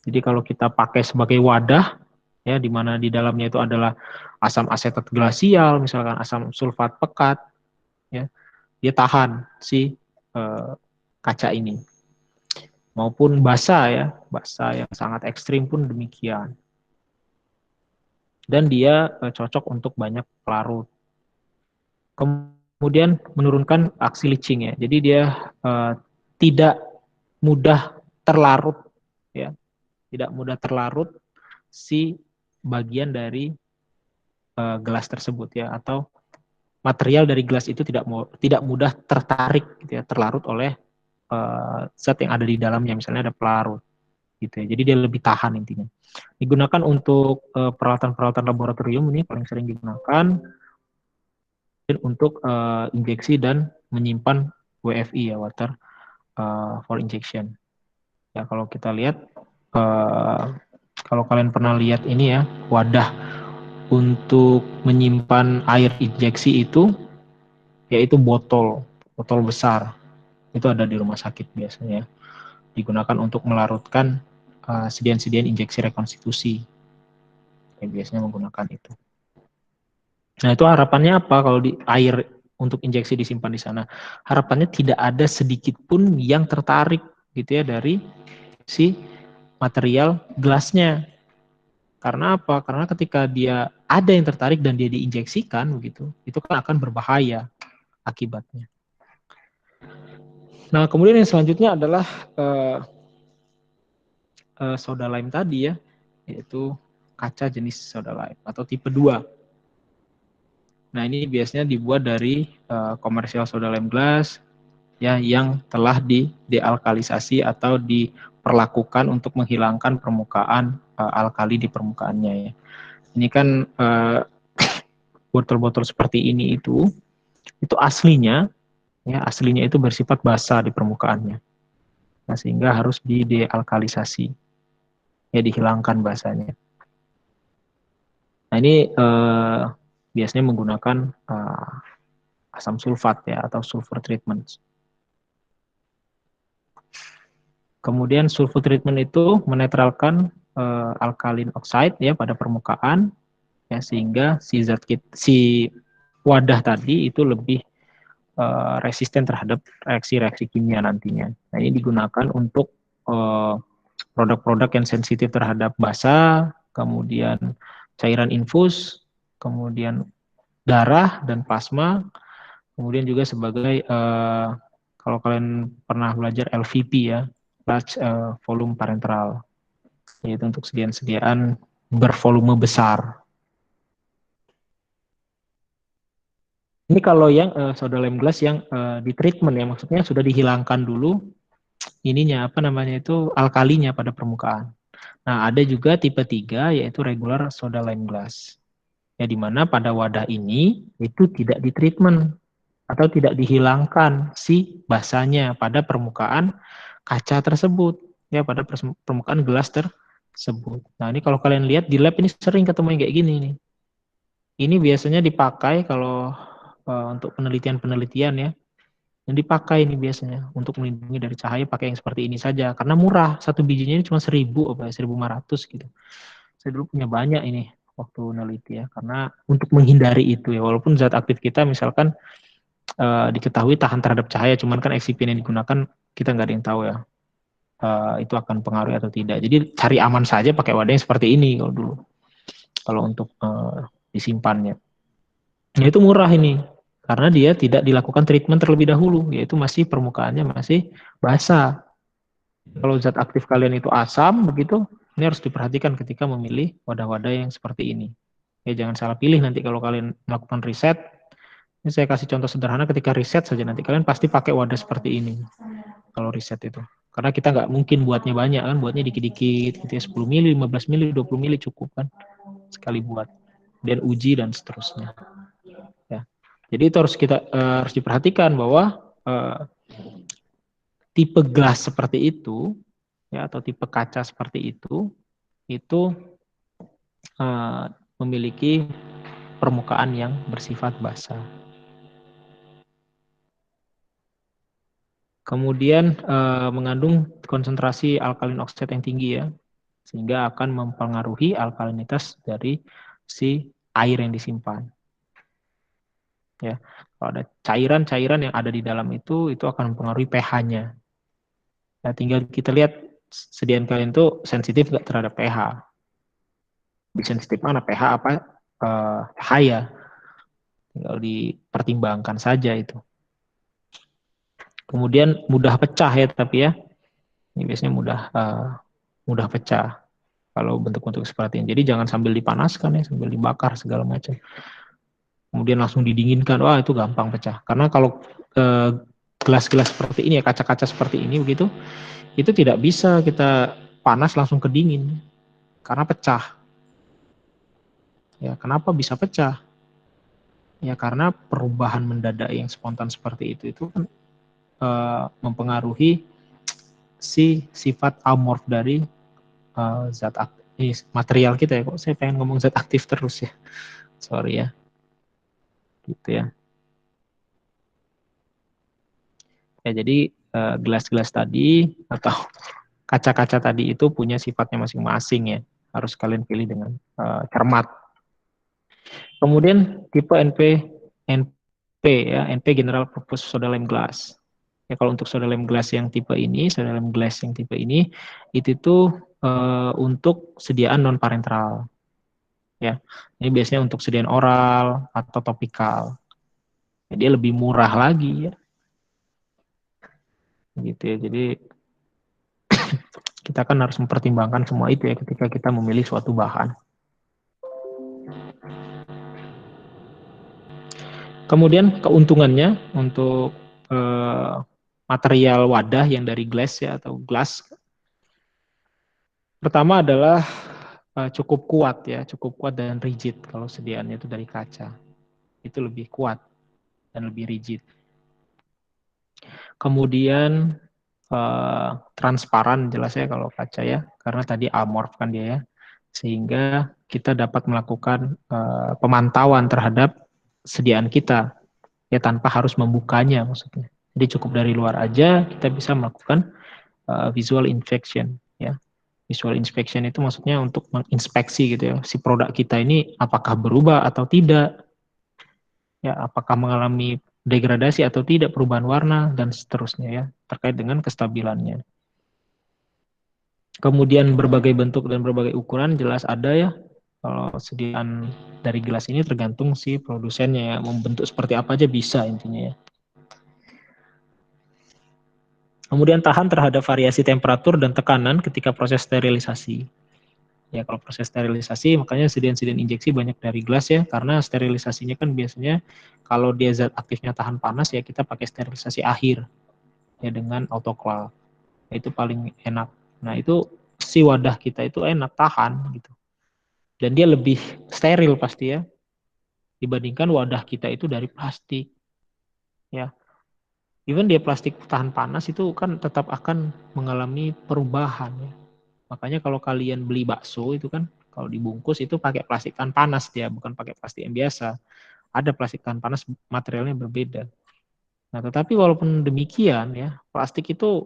Jadi kalau kita pakai sebagai wadah ya, di mana di dalamnya itu adalah asam asetat glasial, misalkan asam sulfat pekat, ya, dia tahan si kaca ini. Maupun basa ya, basa yang sangat ekstrim pun demikian. Dan dia cocok untuk banyak pelarut. Kemudian menurunkan aksi leaching ya. Jadi dia tidak mudah terlarut ya. Tidak mudah terlarut si bagian dari gelas tersebut ya, atau material dari gelas itu tidak mudah tertarik gitu ya, terlarut oleh zat yang ada di dalamnya, misalnya ada pelarut. gitu ya. Jadi dia lebih tahan intinya. Digunakan untuk peralatan-peralatan laboratorium, ini paling sering digunakan untuk injeksi dan menyimpan WFI ya, water for injection. Ya kalau kita lihat, kalau kalian pernah lihat ini ya, wadah untuk menyimpan air injeksi itu, yaitu botol besar. Itu ada di rumah sakit biasanya. Digunakan untuk melarutkan sedian-sedian injeksi rekonstitusi. Ya, biasanya menggunakan itu. Nah itu harapannya apa kalau di air untuk injeksi disimpan di sana? Harapannya tidak ada sedikit pun yang tertarik gitu ya dari si material gelasnya. Karena apa? Karena ketika dia ada yang tertarik dan dia diinjeksikan begitu, itu kan akan berbahaya akibatnya. Nah, kemudian yang selanjutnya adalah soda lime tadi ya, yaitu kaca jenis soda lime atau tipe 2. Nah, ini biasanya dibuat dari komersial soda lime glass ya yang telah dealkalisasi atau diperlakukan untuk menghilangkan permukaan alkali di permukaannya ya. Ini kan botol-botol seperti ini itu aslinya ya, aslinya itu bersifat basa di permukaannya. Nah, sehingga harus didealkalisasi. Ya, dihilangkan basanya. Nah, ini biasanya menggunakan asam sulfat ya atau sulfur treatment. Kemudian sulfur treatment itu menetralkan alkaline oxide ya pada permukaan ya, sehingga si wadah tadi itu lebih resisten terhadap reaksi-reaksi kimia nantinya. Nah, ini digunakan untuk produk-produk yang sensitif terhadap basa, kemudian cairan infus, kemudian darah dan plasma, kemudian juga sebagai kalau kalian pernah belajar LVP ya, large volume parenteral, yaitu untuk sediaan-sediaan bervolume besar. Ini kalau yang soda lime glass yang di treatment ya, maksudnya sudah dihilangkan dulu ininya apa namanya itu alkalinya pada permukaan. Nah, ada juga tipe 3 yaitu regular soda lime glass. Ya, di mana pada wadah ini itu tidak ditreatment atau tidak dihilangkan si basanya pada permukaan kaca tersebut, ya pada permukaan gelas tersebut. Nah, ini kalau kalian lihat di lab ini sering ketemu yang kayak gini nih. Ini biasanya dipakai kalau untuk penelitian-penelitian ya. Yang dipakai ini biasanya untuk melindungi dari cahaya pakai yang seperti ini saja karena murah, satu bijinya ini cuma 1.500 gitu. Saya dulu punya banyak ini waktu neliti ya, karena untuk menghindari itu ya, walaupun zat aktif kita misalkan diketahui tahan terhadap cahaya, cuman kan eksipien yang digunakan kita nggak ada yang tahu ya, itu akan pengaruh atau tidak. Jadi cari aman saja pakai wadah yang seperti ini kalau dulu, kalau untuk disimpannya. Nah itu murah ini, karena dia tidak dilakukan treatment terlebih dahulu, yaitu masih permukaannya masih basah. Kalau zat aktif kalian itu asam begitu, ini harus diperhatikan ketika memilih wadah-wadah yang seperti ini. Ya jangan salah pilih nanti kalau kalian melakukan riset. Ini saya kasih contoh sederhana, ketika riset saja nanti kalian pasti pakai wadah seperti ini. Kalau riset itu. Karena kita nggak mungkin buatnya banyak kan, buatnya dikit-dikit gitu ya, 10 mili, 15 mili, 20 mili cukup kan sekali buat. Dan uji dan seterusnya. Ya. Jadi itu harus diperhatikan bahwa tipe gelas seperti itu ya atau tipe kaca seperti itu memiliki permukaan yang bersifat basah. Kemudian mengandung konsentrasi alkaline oxide yang tinggi ya, sehingga akan mempengaruhi alkalinitas dari si air yang disimpan. Ya, kalau ada cairan-cairan yang ada di dalam itu akan mempengaruhi pH-nya. Nah, tinggal kita lihat sediaan kalian itu sensitif nggak terhadap pH. Di sensitif mana pH apa cahaya. Tinggal dipertimbangkan saja itu. Kemudian mudah pecah ya, tapi ya ini biasanya mudah pecah kalau bentuk-bentuk seperti ini. Jadi jangan sambil dipanaskan ya, sambil dibakar segala macam. Kemudian langsung didinginkan, wah itu gampang pecah. Karena kalau gelas-gelas seperti ini ya, kaca-kaca seperti ini begitu, itu tidak bisa kita panas langsung ke dingin karena pecah. Ya, kenapa bisa pecah? Ya karena perubahan mendadak yang spontan seperti itu kan mempengaruhi si sifat amorf dari zat aktif, material kita ya. Kok saya pengen ngomong zat aktif terus ya. Sorry ya. Gitu ya. Ya jadi gelas-gelas tadi atau kaca-kaca tadi itu punya sifatnya masing-masing ya. Harus kalian pilih dengan cermat. Kemudian tipe NP ya, NP General Purpose Soda Lime Glass. Ya kalau untuk soda lime glass yang tipe ini, soda lime glass yang tipe ini, itu tuh untuk sediaan non parenteral. Ya, ini biasanya untuk sediaan oral atau topikal. Ya, dia lebih murah lagi ya, gitu ya. Jadi kita kan harus mempertimbangkan semua itu ya ketika kita memilih suatu bahan. Kemudian keuntungannya untuk material wadah yang dari glass ya atau glass. Pertama adalah cukup kuat ya, cukup kuat dan rigid kalau sediaannya itu dari kaca. Itu lebih kuat dan lebih rigid. Kemudian transparan jelas ya kalau kaca ya, karena tadi amorf kan dia ya, sehingga kita dapat melakukan pemantauan terhadap sediaan kita ya tanpa harus membukanya maksudnya. Jadi cukup dari luar aja kita bisa melakukan visual inspection ya. Visual inspection itu maksudnya untuk menginspeksi gitu ya, si produk kita ini apakah berubah atau tidak, ya apakah mengalami degradasi atau tidak, perubahan warna dan seterusnya ya, terkait dengan kestabilannya. Kemudian berbagai bentuk dan berbagai ukuran jelas ada ya. Kalau sediaan dari gelas ini tergantung si produsennya ya, membentuk seperti apa aja bisa intinya ya. Kemudian tahan terhadap variasi temperatur dan tekanan ketika proses sterilisasi. Ya kalau proses sterilisasi makanya sediaan-sediaan injeksi banyak dari gelas ya, karena sterilisasinya kan biasanya kalau dia zat aktifnya tahan panas ya kita pakai sterilisasi akhir ya dengan autoclave. Itu paling enak. Nah itu si wadah kita itu enak tahan gitu. Dan dia lebih steril pasti ya dibandingkan wadah kita itu dari plastik. Ya. Even dia plastik tahan panas itu kan tetap akan mengalami perubahan ya. Makanya kalau kalian beli bakso itu kan kalau dibungkus itu pakai plastik tahan panas dia, bukan pakai plastik yang biasa. Ada plastik tahan panas materialnya berbeda. Nah, tetapi walaupun demikian ya, plastik itu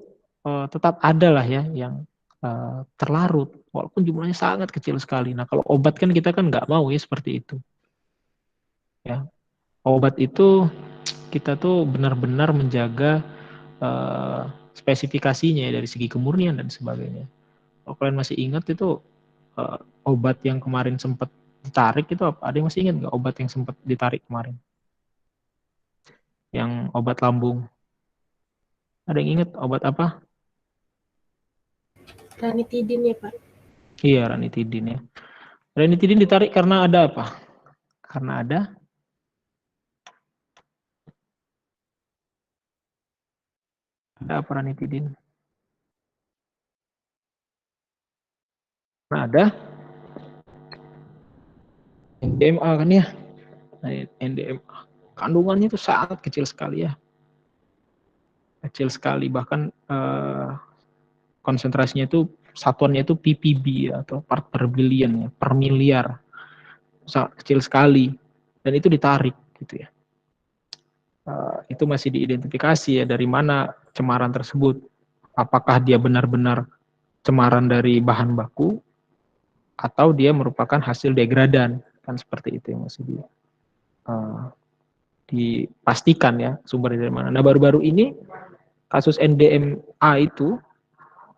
tetap ada lah ya yang terlarut, walaupun jumlahnya sangat kecil sekali. Nah, kalau obat kan kita kan nggak mau ya seperti itu. Ya, obat itu kita tuh benar-benar menjaga spesifikasinya ya, dari segi kemurnian dan sebagainya. Kalau kalian masih ingat itu obat yang kemarin sempat ditarik itu apa? Ada yang masih ingat nggak obat yang sempat ditarik kemarin? Yang obat lambung. Ada yang ingat obat apa? Ranitidin ya Pak. Iya, ranitidin ya. Ranitidin ditarik karena ada apa? Karena ada apa ranitidin? Karena ada NDMA kan ya. Nah, NDMA kandungannya itu sangat kecil sekali ya. Kecil sekali, bahkan konsentrasinya itu satuannya itu ppb ya, atau part per billion ya, per miliar. Sangat kecil sekali dan itu ditarik gitu ya. Itu masih diidentifikasi ya dari mana cemaran tersebut. Apakah dia benar-benar cemaran dari bahan baku atau dia merupakan hasil degradan, kan seperti itu yang masih dipastikan ya sumber dari mana. Nah baru-baru ini kasus NDMA itu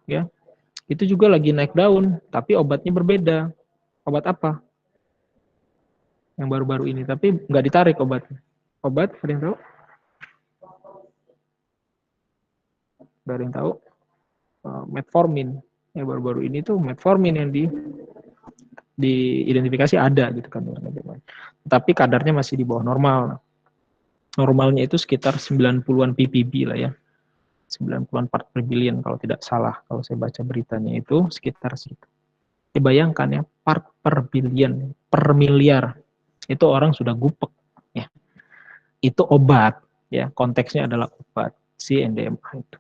ya itu juga lagi naik daun, tapi obatnya berbeda. Obat apa? Yang baru-baru ini, tapi nggak ditarik obatnya. Obat, ada yang tahu? Nggak ada yang tahu? Metformin. Ya baru-baru ini tuh metformin yang diidentifikasi ada gitu kan. Tapi kadarnya masih di bawah normal. Normalnya itu sekitar 90-an ppb lah ya. 94 per billion kalau tidak salah, kalau saya baca beritanya itu sekitar segitu. Bayangkan ya, part per billion, per miliar, itu orang sudah gupek ya. Itu obat ya, konteksnya adalah obat si NDMA itu.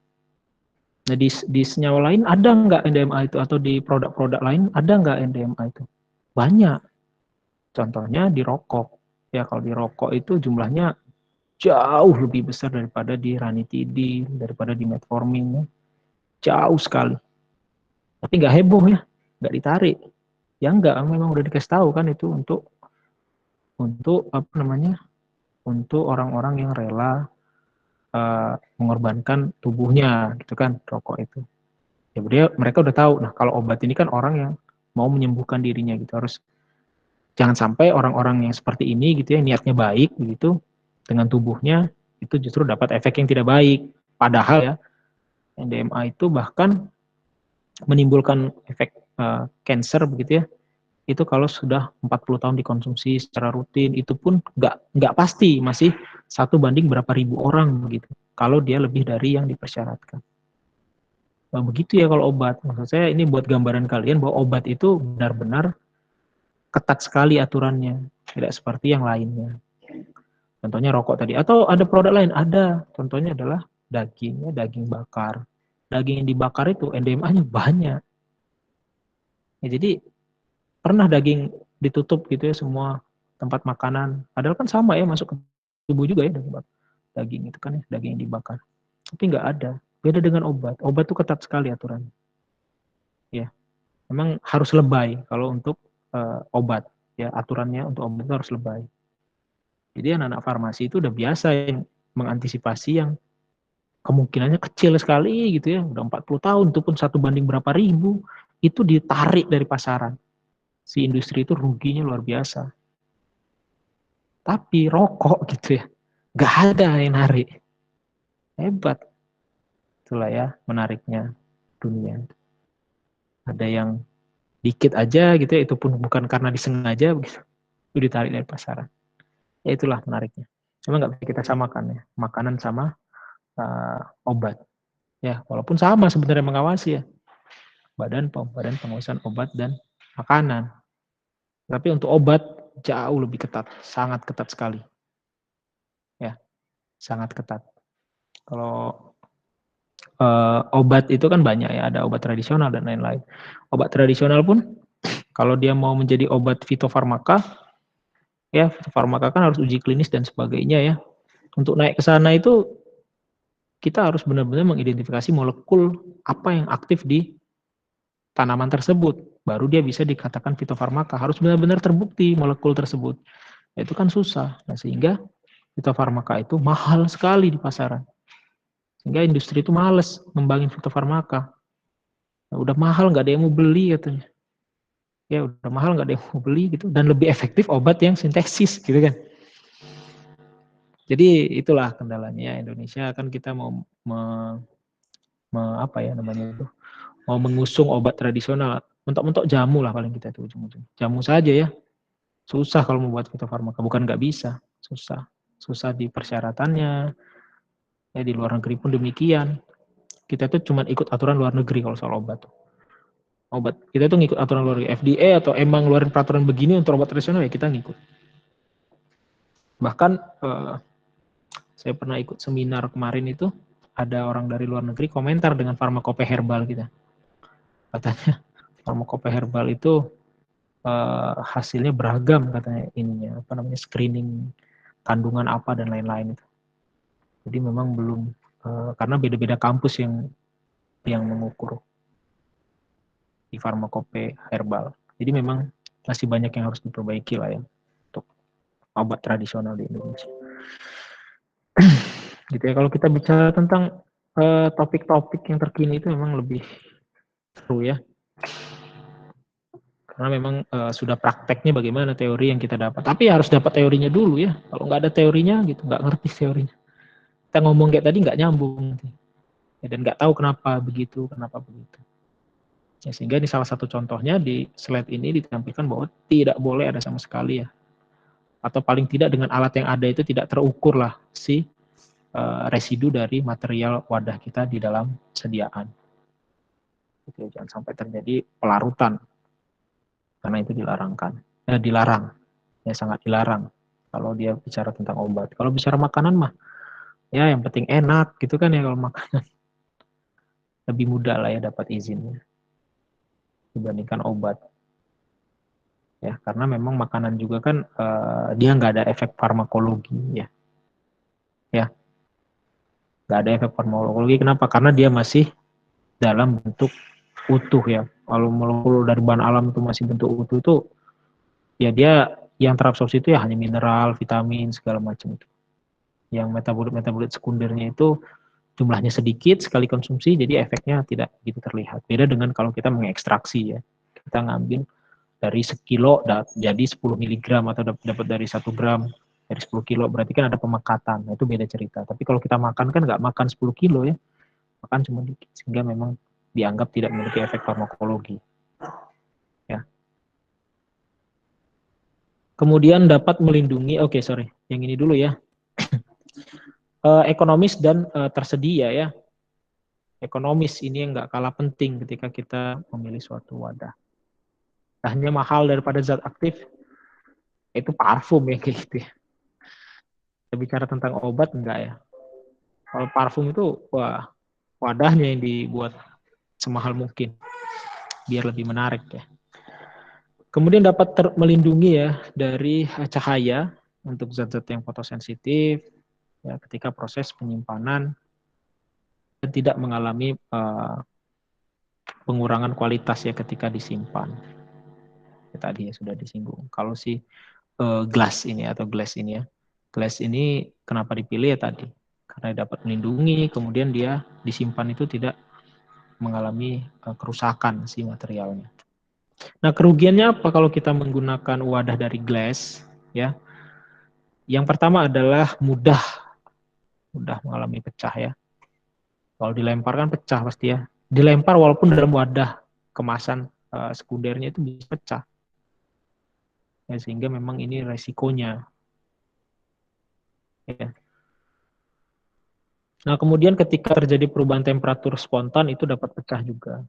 Nah di senyawa lain ada nggak NDMA itu, atau di produk-produk lain ada nggak NDMA itu? Banyak. Contohnya di rokok ya, kalau di rokok itu jumlahnya jauh lebih besar daripada di ranitidin, daripada di metformin ya. Jauh sekali. Tapi nggak heboh ya, nggak ditarik. Ya enggak, memang udah dikasih tahu kan itu untuk apa namanya, untuk orang-orang yang rela mengorbankan tubuhnya gitu kan, rokok itu. Ya mereka udah tahu. Nah kalau obat ini kan orang yang mau menyembuhkan dirinya gitu, harus jangan sampai orang-orang yang seperti ini gitu ya, niatnya baik begitu dengan tubuhnya, itu justru dapat efek yang tidak baik. Padahal ya NDMA itu bahkan menimbulkan efek cancer begitu ya, itu kalau sudah 40 tahun dikonsumsi secara rutin, itu pun nggak pasti, masih 1 banding berapa ribu orang begitu, kalau dia lebih dari yang dipersyaratkan. Nah, begitu ya kalau obat. Maksud saya ini buat gambaran kalian bahwa obat itu benar-benar ketat sekali aturannya, tidak seperti yang lainnya. Contohnya rokok tadi, atau ada produk lain, ada. Contohnya adalah daging, ya, daging bakar. Daging yang dibakar itu NDMA-nya banyak. Ya, jadi pernah daging ditutup gitu ya semua tempat makanan, padahal kan sama ya, masuk ke tubuh juga ya daging itu kan ya, daging yang dibakar. Tapi nggak ada. Beda dengan obat. Obat itu ketat sekali aturannya. Ya, memang harus lebay kalau untuk obat. Ya, aturannya untuk obat itu harus lebay. Jadi anak-anak farmasi itu udah biasa yang mengantisipasi yang kemungkinannya kecil sekali gitu ya, udah 40 tahun itu pun 1 banding berapa ribu, itu ditarik dari pasaran. Si industri itu ruginya luar biasa. Tapi rokok gitu ya, nggak ada yang narik. Hebat. Itulah ya menariknya dunia. Ada yang dikit aja gitu ya, itu pun bukan karena disengaja begitu, itu ditarik dari pasaran. Ya itulah menariknya. Cuma nggak bisa kita samakan ya, makanan sama obat. Ya, walaupun sama sebenarnya mengawasi ya, badan pengawasan obat dan makanan. Tapi untuk obat jauh lebih ketat, sangat ketat sekali. Ya, sangat ketat. Kalau obat itu kan banyak ya, ada obat tradisional dan lain-lain. Obat tradisional pun kalau dia mau menjadi obat fitofarmaka, ya fitofarmaka kan harus uji klinis dan sebagainya ya. Untuk naik ke sana itu kita harus benar-benar mengidentifikasi molekul apa yang aktif di tanaman tersebut, baru dia bisa dikatakan fitofarmaka. Harus benar-benar terbukti molekul tersebut. Itu kan susah. Nah, sehingga fitofarmaka itu mahal sekali di pasaran. Sehingga industri itu males ngembangin fitofarmaka. Nah, udah mahal, nggak ada yang mau beli katanya. Ya udah mahal, nggak ada yang mau beli gitu. Dan lebih efektif obat yang sintesis gitu kan. Jadi itulah kendalanya Indonesia, kan kita mau apa ya namanya itu, mau mengusung obat tradisional, mentok-mentok jamu lah paling kita itu ujung-ujung. Jamu saja ya, susah kalau membuat fitofarmaka, bukan nggak bisa, susah di persyaratannya. Ya di luar negeri pun demikian. Kita tuh cuma ikut aturan luar negeri kalau soal obat. Obat kita tuh ngikut aturan luar negeri, FDA atau emang ngeluarin peraturan begini untuk obat tradisional ya kita ngikut. Bahkan saya pernah ikut seminar kemarin itu, ada orang dari luar negeri komentar dengan farmakope herbal kita. Katanya farmakope herbal itu hasilnya beragam katanya ininya, apa namanya, screening kandungan apa dan lain-lain itu. Jadi memang belum karena beda-beda kampus yang mengukur di farmakope herbal. Jadi memang masih banyak yang harus diperbaiki lah ya untuk obat tradisional di Indonesia. Gitu ya, kalau kita bicara tentang topik-topik yang terkini itu memang lebih seru ya. Karena memang sudah prakteknya bagaimana teori yang kita dapat. Tapi harus dapat teorinya dulu ya. Kalau nggak ada teorinya gitu, nggak ngerti teorinya. Kita ngomong kayak tadi nggak nyambung. Ya, dan nggak tahu kenapa begitu. Ya, sehingga ini salah satu contohnya di slide ini ditampilkan bahwa tidak boleh ada sama sekali ya. Atau paling tidak dengan alat yang ada itu tidak terukur lah si residu dari material wadah kita di dalam sediaan. Gitu, jangan sampai terjadi pelarutan, karena itu dilarang, ya sangat dilarang kalau dia bicara tentang obat. Kalau bicara makanan mah, ya yang penting enak gitu kan ya, kalau makanan lebih mudah lah ya dapat izinnya dibandingkan obat. Ya, karena memang makanan juga kan dia nggak ada efek farmakologi ya, nggak ada efek farmakologi. Kenapa? Karena dia masih dalam bentuk utuh ya. Kalau molekul dari bahan alam itu masih bentuk utuh itu, ya dia yang terabsorpsi itu ya hanya mineral, vitamin segala macam itu. Yang metabolit sekundernya itu jumlahnya sedikit sekali konsumsi, jadi efeknya tidak begitu terlihat. Beda dengan kalau kita mengekstraksi ya, kita ngambil dari sekilo jadi 10 miligram atau dapat dari 1 gram dari 10 kilo, berarti kan ada pemekatan. Nah, itu beda cerita. Tapi kalau kita makan kan nggak makan 10 kilo ya, makan cuma dikit, sehingga memang dianggap tidak memiliki efek farmakologi. Ya. Kemudian dapat melindungi, yang ini dulu ya. Ekonomis dan tersedia ya. Ekonomis ini yang nggak kalah penting ketika kita memilih suatu wadah. Hanya mahal daripada zat aktif, itu parfum ya kayak gitu ya. Kita bicara tentang obat enggak ya. Kalau parfum itu wah, wadahnya yang dibuat semahal mungkin biar lebih menarik ya. Kemudian dapat melindungi ya dari cahaya untuk zat-zat yang fotosensitif ya, ketika proses penyimpanan dan tidak mengalami pengurangan kualitas ya ketika disimpan. Ya, tadi ya sudah disinggung. Kalau si glass ini ya, glass ini kenapa dipilih ya tadi? Karena dapat melindungi, kemudian dia disimpan itu tidak mengalami kerusakan si materialnya. Nah, kerugiannya apa kalau kita menggunakan wadah dari glass ya? Yang pertama adalah mudah mengalami pecah ya. Kalau dilempar kan pecah pasti ya. Dilempar walaupun dalam wadah kemasan sekundernya itu bisa pecah. Ya, sehingga memang ini resikonya. Ya. Nah, kemudian ketika terjadi perubahan temperatur spontan itu dapat pecah juga.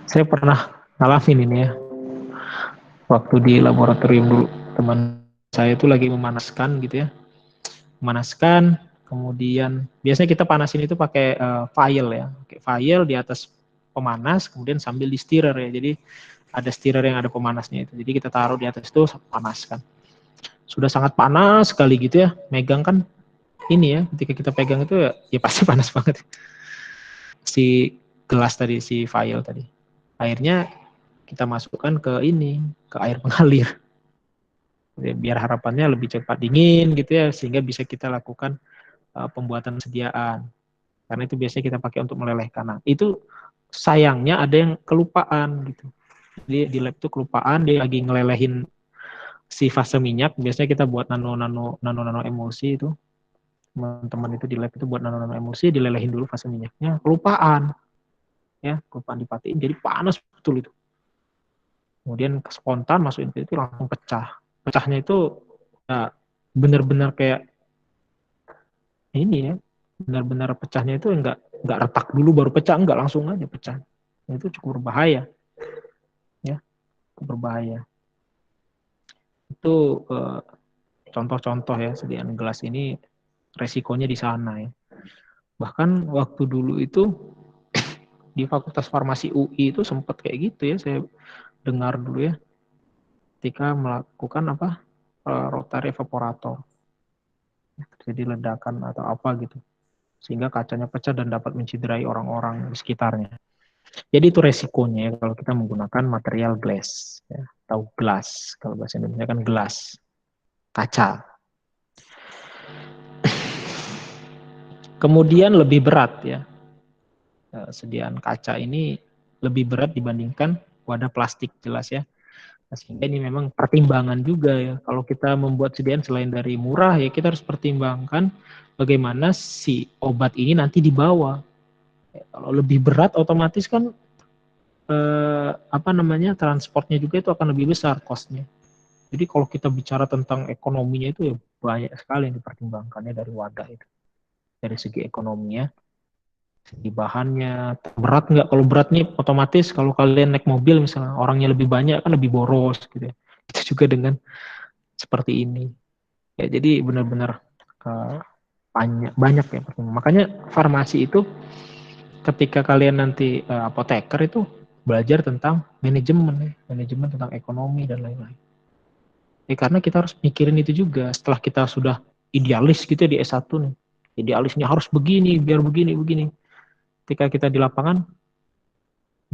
Saya pernah ngalamin ini ya. Waktu di laboratorium dulu, teman saya itu lagi memanaskan gitu ya. Memanaskan, kemudian biasanya kita panasin itu pakai vial ya. Pakai vial di atas pemanas, kemudian sambil di stirrer ya. Jadi ada stirrer yang ada pemanasnya itu. Jadi kita taruh di atas itu, panaskan. Sudah sangat panas sekali gitu ya. Megang kan ini ya, ketika kita pegang itu ya pasti panas banget. Si gelas tadi, si vial tadi. Airnya kita masukkan ke air mengalir. Biar harapannya lebih cepat dingin gitu ya, sehingga bisa kita lakukan pembuatan sediaan. Karena itu biasanya kita pakai untuk melelehkan. Nah, itu sayangnya ada yang kelupaan gitu. Jadi di lab itu kelupaan, dia lagi ngelelehin si fase minyak. Biasanya kita buat nano emulsi itu. Teman-teman itu di lab itu buat nano emulsi, dilelehin dulu fase minyaknya, kelupaan. Ya, kelupaan dipatiin, jadi panas betul itu. Kemudian spontan masukin ke itu langsung pecah. Pecahnya itu ya, benar-benar kayak ini ya, benar-benar pecahnya itu enggak retak dulu baru pecah, enggak langsung aja pecah. Itu cukup berbahaya. Ya, cukup berbahaya. Itu contoh-contoh ya, sediaan gelas ini resikonya di sana ya. Bahkan waktu dulu itu di Fakultas Farmasi UI itu sempat kayak gitu ya, saya dengar dulu ya, ketika melakukan rotary evaporator, terjadi ledakan atau apa gitu, sehingga kacanya pecah dan dapat menciderai orang-orang di sekitarnya. Jadi itu resikonya ya kalau kita menggunakan material glass ya, atau glass, kalau bahasa Indonesia kan gelas, kaca. Kemudian lebih berat ya, sediaan kaca ini lebih berat dibandingkan wadah plastik, jelas ya. Nah, sehingga ini memang pertimbangan juga ya. Kalau kita membuat sediaan selain dari murah ya, kita harus pertimbangkan bagaimana si obat ini nanti dibawa. Ya, kalau lebih berat otomatis kan transportnya juga itu akan lebih besar cost-nya. Jadi kalau kita bicara tentang ekonominya itu ya banyak sekali yang dipertimbangkannya dari wadah itu. Dari segi ekonominya, segi bahannya, berat nggak? Kalau berat nih otomatis kalau kalian naik mobil misalnya orangnya lebih banyak kan lebih boros gitu ya. Itu juga dengan seperti ini. Ya jadi benar-benar banyak ya pertimbangan. Makanya farmasi itu ketika kalian nanti apoteker itu belajar tentang manajemen, manajemen tentang ekonomi dan lain-lain. Karena kita harus mikirin itu juga setelah kita sudah idealis gitu ya di S1 nih. Idealisnya harus begini, biar begini, begini. Ketika kita di lapangan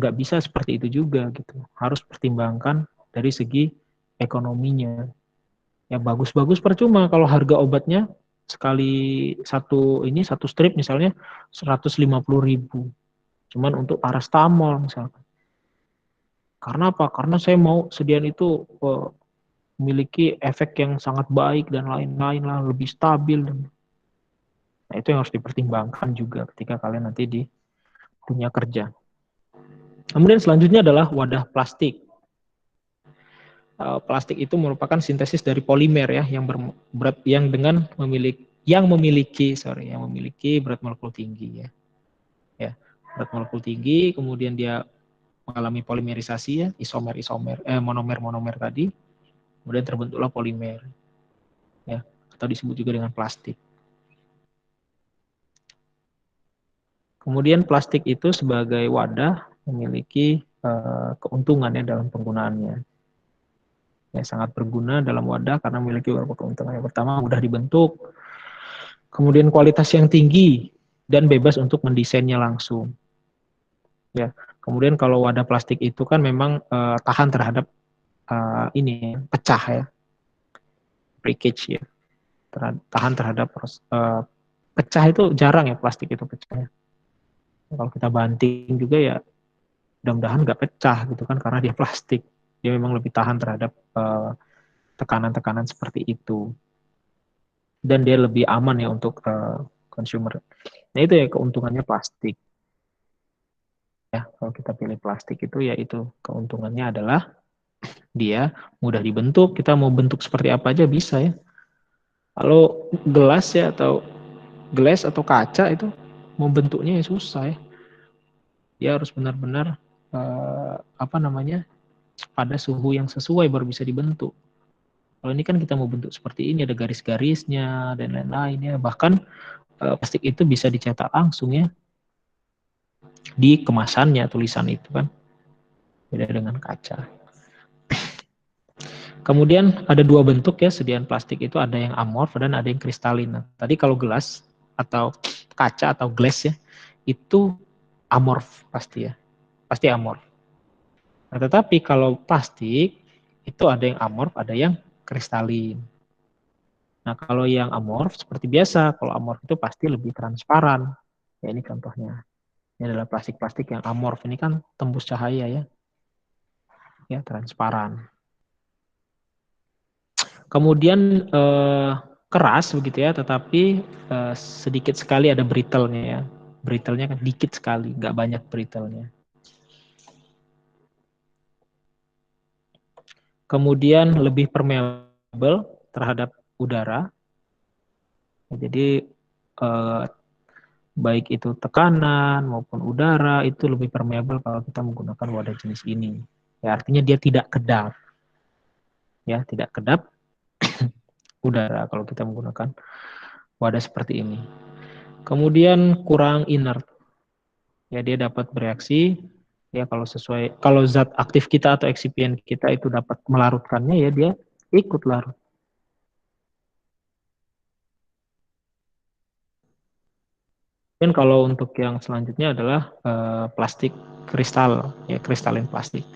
nggak bisa seperti itu juga gitu. Harus pertimbangkan dari segi ekonominya. Ya bagus-bagus percuma kalau harga obatnya sekali satu strip misalnya 150.000. Cuman untuk parastamol misalkan. Karena apa? Karena saya mau sediaan itu memiliki efek yang sangat baik dan lain-lain lah, lebih stabil. Nah itu yang harus dipertimbangkan juga ketika kalian nanti di dunia kerja. Kemudian selanjutnya adalah wadah plastik. Plastik itu merupakan sintesis dari polimer ya yang memiliki berat molekul tinggi ya. Ya, berat molekul tinggi, kemudian dia mengalami polimerisasi ya, monomer tadi, kemudian terbentuklah polimer ya, atau disebut juga dengan plastik. Kemudian plastik itu sebagai wadah memiliki keuntungannya dalam penggunaannya. Ya, sangat berguna dalam wadah karena memiliki beberapa keuntungan. Yang pertama, mudah dibentuk, kemudian kualitas yang tinggi dan bebas untuk mendesainnya langsung. Ya, kemudian kalau wadah plastik itu kan memang tahan terhadap pecah ya, breakage ya, tahan terhadap pecah itu jarang ya plastik itu pecah. Kalau kita banting juga ya mudah-mudahan nggak pecah gitu kan karena dia plastik. Dia memang lebih tahan terhadap tekanan-tekanan seperti itu. Dan dia lebih aman ya untuk consumer. Nah itu ya keuntungannya plastik. Ya, kalau kita pilih plastik itu ya itu keuntungannya adalah dia mudah dibentuk. Kita mau bentuk seperti apa aja bisa ya. Kalau gelas ya atau kaca itu mau bentuknya ya susah ya. Dia harus benar-benar pada suhu yang sesuai baru bisa dibentuk. Kalau ini kan kita mau bentuk seperti ini, ada garis-garisnya dan lain-lain ya. Bahkan plastik itu bisa dicetak langsung ya di kemasannya tulisan itu kan. Beda dengan kaca. Kemudian ada dua bentuk ya sediaan plastik itu, ada yang amorf dan ada yang kristalin. Nah, tadi kalau gelas atau kaca atau glass ya itu amorf pasti ya, pasti amorf. Nah, tetapi kalau plastik itu ada yang amorf, ada yang kristalin. Nah, kalau yang amorf seperti biasa, kalau amorf itu pasti lebih transparan. Ya ini contohnya. Ini adalah plastik-plastik yang amorf. Ini kan tembus cahaya ya. Ya, transparan. Kemudian keras begitu ya, tetapi sedikit sekali ada brittle-nya ya. Brittle-nya kan dikit sekali, nggak banyak brittle-nya. Kemudian lebih permeable terhadap udara. Jadi baik itu tekanan maupun udara itu lebih permeable kalau kita menggunakan wadah jenis ini. Ya, artinya dia tidak kedap. Ya, tidak kedap udara kalau kita menggunakan wadah seperti ini. Kemudian kurang inert. Ya, dia dapat bereaksi ya kalau zat aktif kita atau eksipien kita itu dapat melarutkannya ya dia ikut larut. Dan kalau untuk yang selanjutnya adalah plastik kristal, ya kristalin plastik.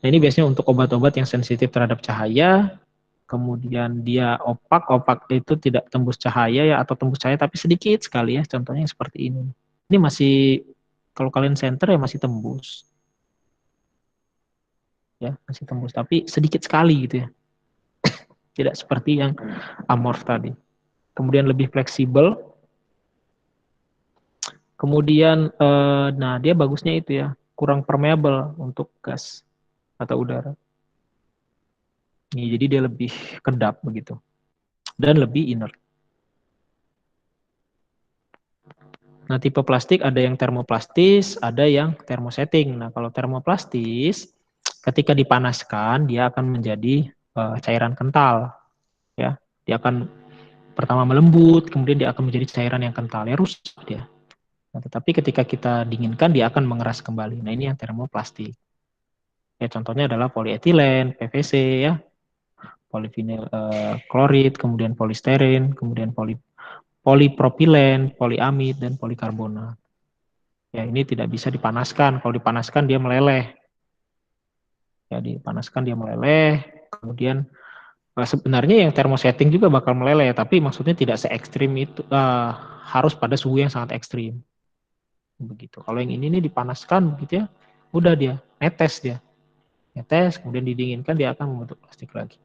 Nah ini biasanya untuk obat-obat yang sensitif terhadap cahaya, kemudian dia opak itu tidak tembus cahaya ya atau tembus cahaya tapi sedikit sekali ya, contohnya seperti ini. Ini masih kalau kalian center ya masih tembus, ya masih tembus tapi sedikit sekali gitu ya, tidak seperti yang amorf tadi. Kemudian lebih fleksibel. Kemudian, nah dia bagusnya itu ya, kurang permeable untuk gas atau udara. Jadi dia lebih kedap begitu dan lebih inert. Nah, tipe plastik ada yang termoplastis, ada yang termosetting. Nah, kalau termoplastis ketika dipanaskan dia akan menjadi cairan kental, ya. Dia akan pertama melembut, kemudian dia akan menjadi cairan yang kental, ya rusak dia. Nah, tetapi ketika kita dinginkan dia akan mengeras kembali. Nah, ini yang termoplastik. Ya, contohnya adalah polietilen, PVC, ya, polivinyl klorid, kemudian polisterin, kemudian polipropilen, poliamid, dan polikarbonat. Ya, ini tidak bisa dipanaskan. Kalau dipanaskan dia meleleh. Ya, dipanaskan dia meleleh. Kemudian sebenarnya yang termosetting juga bakal meleleh, tapi maksudnya tidak se-ekstrim itu. Harus pada suhu yang sangat ekstrim. Begitu. Kalau yang ini nih dipanaskan begitu ya, udah dia netes dia. Netes, kemudian didinginkan dia akan membentuk plastik lagi.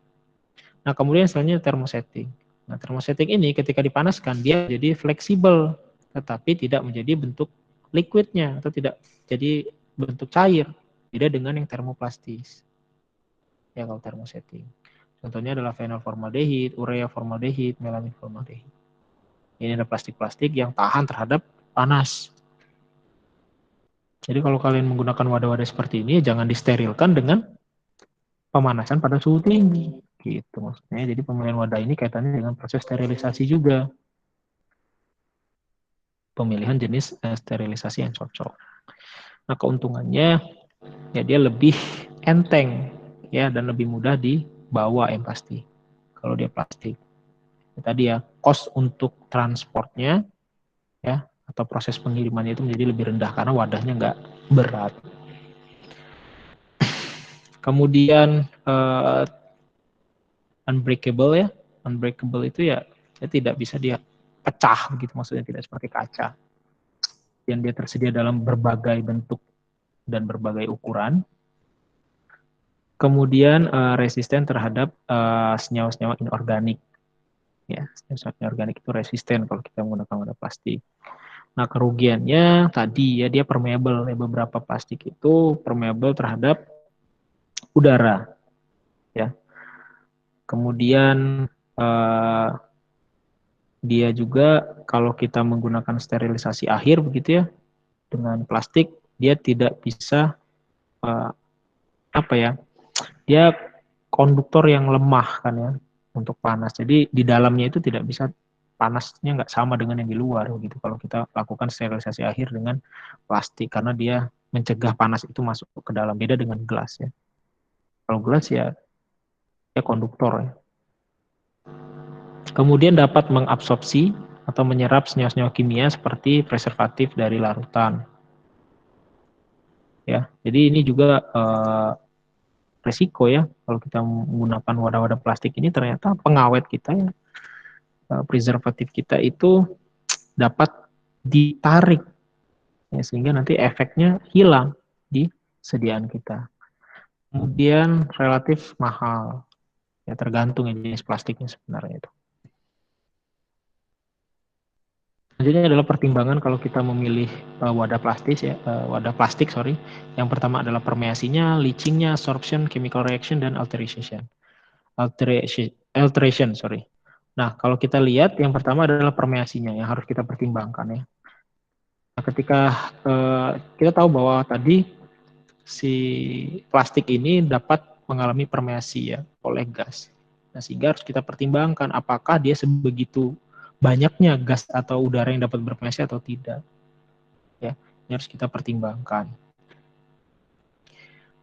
Nah, kemudian selanjutnya termosetting. Nah, termosetting ini ketika dipanaskan dia jadi fleksibel, tetapi tidak menjadi bentuk liquidnya atau tidak jadi bentuk cair. Beda dengan yang termoplastis. Ya, kalau termosetting. Contohnya adalah fenolformaldehid, urea formaldehid, melamin formaldehid. Ini ada plastik-plastik yang tahan terhadap panas. Jadi kalau kalian menggunakan wadah-wadah seperti ini, jangan disterilkan dengan pemanasan pada suhu tinggi. Gitu maksudnya. Jadi pemilihan wadah ini kaitannya dengan proses sterilisasi juga. Pemilihan jenis sterilisasi yang cocok. Nah, keuntungannya ya dia lebih enteng ya dan lebih mudah dibawa yang pasti. Kalau dia plastik. Tadi ya, cost untuk transportnya ya atau proses pengirimannya itu menjadi lebih rendah karena wadahnya nggak berat. Kemudian unbreakable ya, unbreakable itu ya tidak bisa dia pecah begitu, maksudnya tidak seperti kaca. Yang dia tersedia dalam berbagai bentuk dan berbagai ukuran. Kemudian resisten terhadap senyawa-senyawa inorganik. Ya, senyawa inorganik itu resisten kalau kita menggunakan wadah plastik. Nah, kerugiannya tadi ya dia permeable. Ya, beberapa plastik itu permeable terhadap udara. Ya. Kemudian dia juga kalau kita menggunakan sterilisasi akhir begitu ya dengan plastik, dia tidak bisa dia konduktor yang lemah kan ya untuk panas. Jadi di dalamnya itu tidak bisa, panasnya nggak sama dengan yang di luar gitu kalau kita lakukan sterilisasi akhir dengan plastik karena dia mencegah panas itu masuk ke dalam, beda dengan gelas ya. Kalau gelas ya konduktor ya. Kemudian dapat mengabsorpsi atau menyerap senyawa-senyawa kimia seperti preservatif dari larutan. Ya, jadi ini juga resiko ya kalau kita menggunakan wadah-wadah plastik ini, ternyata pengawet kita ya, preservatif kita itu dapat ditarik ya, sehingga nanti efeknya hilang di sediaan kita. Kemudian relatif mahal ya, tergantung ya jenis plastiknya sebenarnya itu. Selanjutnya adalah pertimbangan kalau kita memilih wadah plastik ya, Yang pertama adalah permeasinya, leachingnya, absorption, chemical reaction, dan alteration. Nah, kalau kita lihat yang pertama adalah permeasinya yang harus kita pertimbangkan ya. Nah, ketika kita tahu bahwa tadi si plastik ini dapat mengalami permeasi ya oleh gas. Nah, sehingga harus kita pertimbangkan apakah dia sebegitu banyaknya gas atau udara yang dapat berpermeasi atau tidak. Ya, ini harus kita pertimbangkan.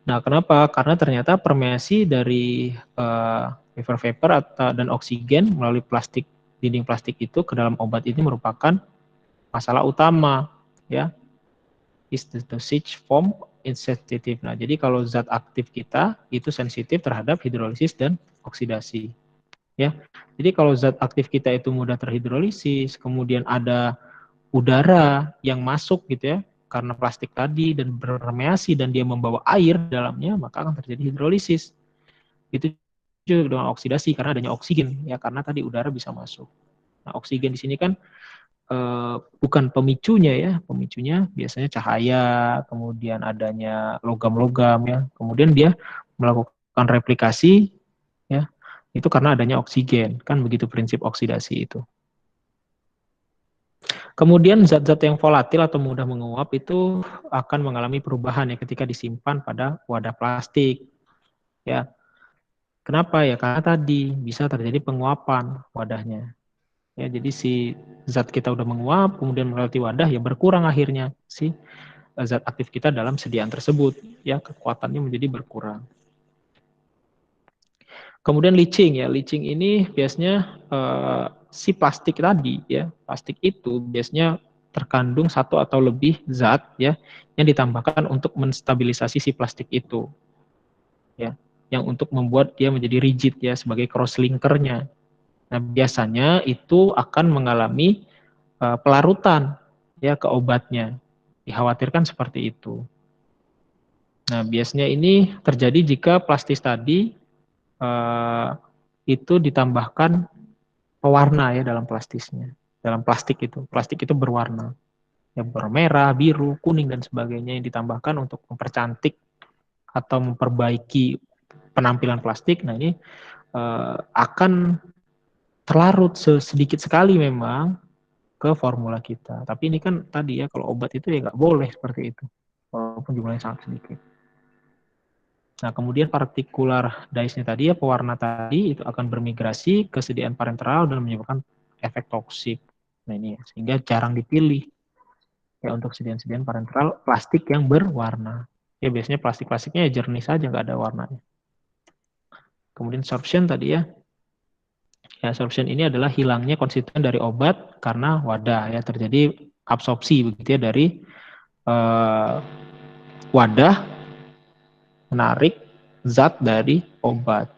Nah, kenapa? Karena ternyata permeasi dari vapor dan oksigen melalui dinding plastik itu ke dalam obat ini merupakan masalah utama, ya. Is the dosage form insensitive. Nah, jadi kalau zat aktif kita itu sensitif terhadap hidrolisis dan oksidasi. Ya, jadi kalau zat aktif kita itu mudah terhidrolisis, kemudian ada udara yang masuk gitu ya, karena plastik tadi dan berpermeasi dan dia membawa air dalamnya, maka akan terjadi hidrolisis. Itu juga dengan oksidasi karena adanya oksigen ya, karena tadi udara bisa masuk. Nah, oksigen di sini kan bukan pemicunya ya, pemicunya biasanya cahaya, kemudian adanya logam-logam ya, kemudian dia melakukan replikasi ya Itu karena adanya oksigen, kan begitu prinsip oksidasi itu. Kemudian zat-zat yang volatil atau mudah menguap itu akan mengalami perubahan ya ketika disimpan pada wadah plastik. Ya, kenapa ya? Karena tadi bisa terjadi penguapan wadahnya. Ya, jadi si zat kita udah menguap, kemudian melewati wadah, ya berkurang akhirnya si zat aktif kita dalam sediaan tersebut. Ya, kekuatannya menjadi berkurang. Kemudian leaching ya, leaching ini biasanya si plastik tadi ya, plastik itu biasanya terkandung satu atau lebih zat ya yang ditambahkan untuk menstabilisasi si plastik itu ya, yang untuk membuat dia menjadi rigid ya sebagai cross linkernya. Nah, biasanya itu akan mengalami pelarutan ya ke obatnya. Dikhawatirkan seperti itu. Nah, biasanya ini terjadi jika plastik tadi itu ditambahkan pewarna ya dalam plastiknya. Dalam plastik itu berwarna. Ya bermerah, biru, kuning dan sebagainya yang ditambahkan untuk mempercantik atau memperbaiki penampilan plastik. Nah, ini akan terlarut sedikit sekali memang ke formula kita. Tapi ini kan tadi ya, kalau obat itu ya nggak boleh seperti itu, walaupun jumlahnya sangat sedikit. Nah, kemudian partikular dyes-nya tadi ya, pewarna tadi itu akan bermigrasi ke sediaan parenteral dan menyebabkan efek toksik. Nah, ini ya, sehingga jarang dipilih ya untuk sediaan-sediaan parenteral plastik yang berwarna. Ya biasanya plastik-plastiknya ya jernih saja, nggak ada warnanya. Kemudian sorption tadi ya. Ya, sorption ini adalah hilangnya konstituen dari obat karena wadah ya, terjadi absorpsi begitu ya dari wadah menarik zat dari obat.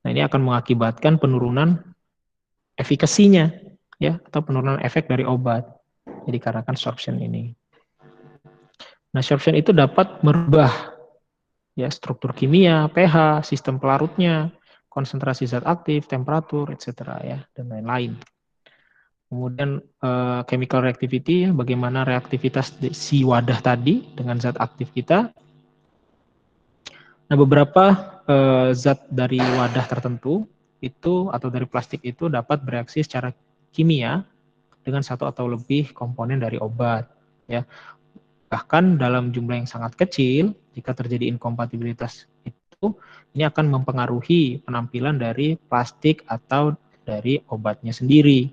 Nah, ini akan mengakibatkan penurunan efikasinya ya, atau penurunan efek dari obat. Jadi dikarenakan sorption ini. Nah, sorption itu dapat merubah ya struktur kimia, pH, sistem pelarutnya, konsentrasi zat aktif, temperatur, etc. ya, dan lain-lain. Kemudian chemical reactivity, ya, bagaimana reaktivitas si wadah tadi dengan zat aktif kita. Nah, beberapa zat dari wadah tertentu itu atau dari plastik itu dapat bereaksi secara kimia dengan satu atau lebih komponen dari obat. Ya, bahkan dalam jumlah yang sangat kecil, jika terjadi inkompatibilitas itu, ini akan mempengaruhi penampilan dari plastik atau dari obatnya sendiri.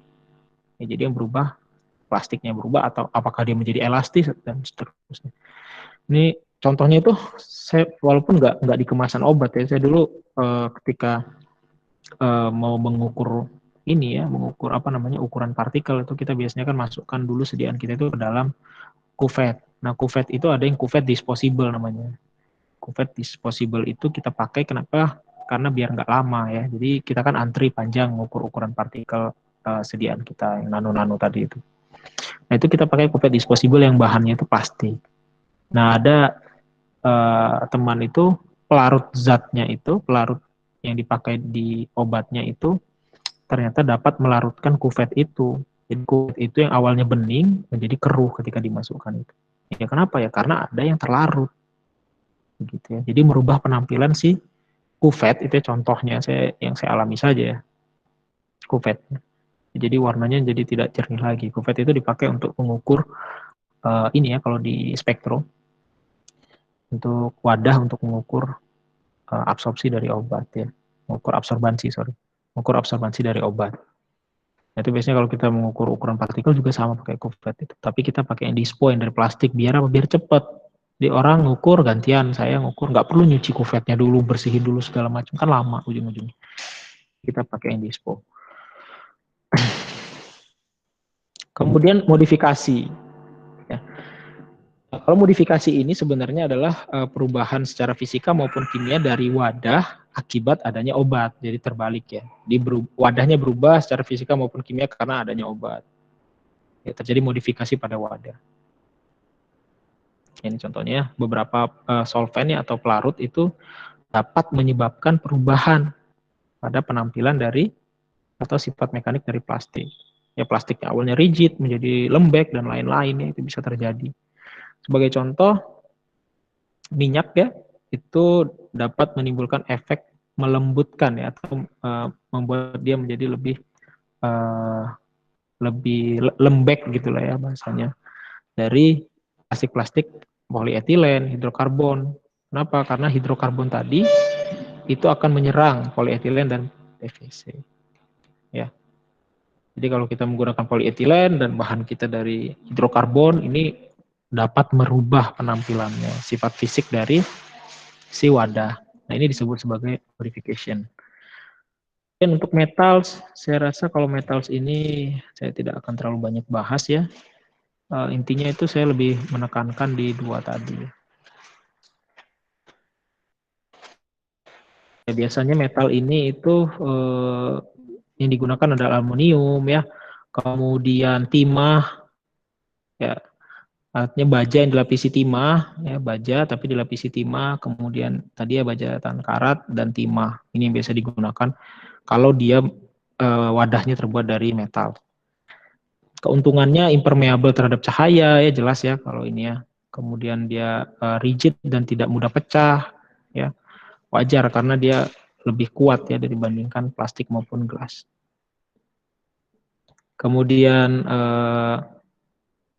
Ya, jadi yang berubah, plastiknya berubah atau apakah dia menjadi elastis dan seterusnya. Ini contohnya itu, saya walaupun nggak di kemasan obat ya, saya dulu ketika mau mengukur ini ya, mengukur apa namanya ukuran partikel itu kita biasanya kan masukkan dulu sediaan kita itu ke dalam kuvet. Nah, kuvet itu ada yang kuvet disposable namanya. Kuvet disposable itu kita pakai kenapa? Karena biar nggak lama ya. Jadi kita kan antri panjang mengukur ukuran partikel sediaan kita yang nano-nano tadi itu. Nah, itu kita pakai kuvet disposable yang bahannya itu plastik. Nah, ada teman itu pelarut zatnya itu, pelarut yang dipakai di obatnya itu ternyata dapat melarutkan kuvet itu. Jadi kuvet itu yang awalnya bening menjadi keruh ketika dimasukkan itu. Ya kenapa ya? Karena ada yang terlarut. Gitu ya. Jadi merubah penampilan si kuvet itu contohnya yang saya alami saja ya. Kuvet. Jadi warnanya jadi tidak jernih lagi. Kuvet itu dipakai untuk mengukur ini ya kalau di spektrum untuk wadah untuk mengukur absorpsi dari obat ya. Mengukur absorbansi dari obat. Nah, itu biasanya kalau kita mengukur ukuran partikel juga sama pakai kuvet itu. Tapi kita pakai yang dispo yang dari plastik biar apa? Biar cepat. Di orang ngukur gantian, saya ngukur nggak perlu nyuci kuvetnya dulu, bersihin dulu segala macam, kan lama ujung-ujungnya. Kita pakai yang dispo. Kemudian modifikasi. Ya. Nah, kalau modifikasi ini sebenarnya adalah perubahan secara fisika maupun kimia dari wadah akibat adanya obat. Jadi terbalik ya. Wadahnya berubah secara fisika maupun kimia karena adanya obat. Ya, terjadi modifikasi pada wadah. Ini contohnya beberapa solvent atau pelarut itu dapat menyebabkan perubahan pada penampilan dari atau sifat mekanik dari plastik. Ya plastiknya awalnya rigid menjadi lembek dan lain-lain ya, itu bisa terjadi. Sebagai contoh minyak ya itu dapat menimbulkan efek melembutkan ya, atau membuat dia menjadi lebih lembek gitulah ya bahasanya, dari plastik-plastik polietilen, hidrokarbon. Kenapa? Karena hidrokarbon tadi itu akan menyerang polietilen dan PVC. Ya. Jadi kalau kita menggunakan polietilen dan bahan kita dari hidrokarbon, ini dapat merubah penampilannya, sifat fisik dari si wadah. Nah, ini disebut sebagai purification. Dan untuk metals, saya rasa kalau metals ini saya tidak akan terlalu banyak bahas ya. Intinya itu saya lebih menekankan di dua tadi. Ya, biasanya metal ini itu yang digunakan adalah aluminium ya, kemudian timah ya, artinya baja yang dilapisi timah ya, baja tapi dilapisi timah, kemudian tadi ya baja tan karat dan timah. Ini yang biasa digunakan kalau dia wadahnya terbuat dari metal. Keuntungannya impermeable terhadap cahaya ya, jelas ya kalau ini ya. Kemudian dia rigid dan tidak mudah pecah ya. Wajar karena dia lebih kuat ya dibandingkan plastik maupun gelas. Kemudian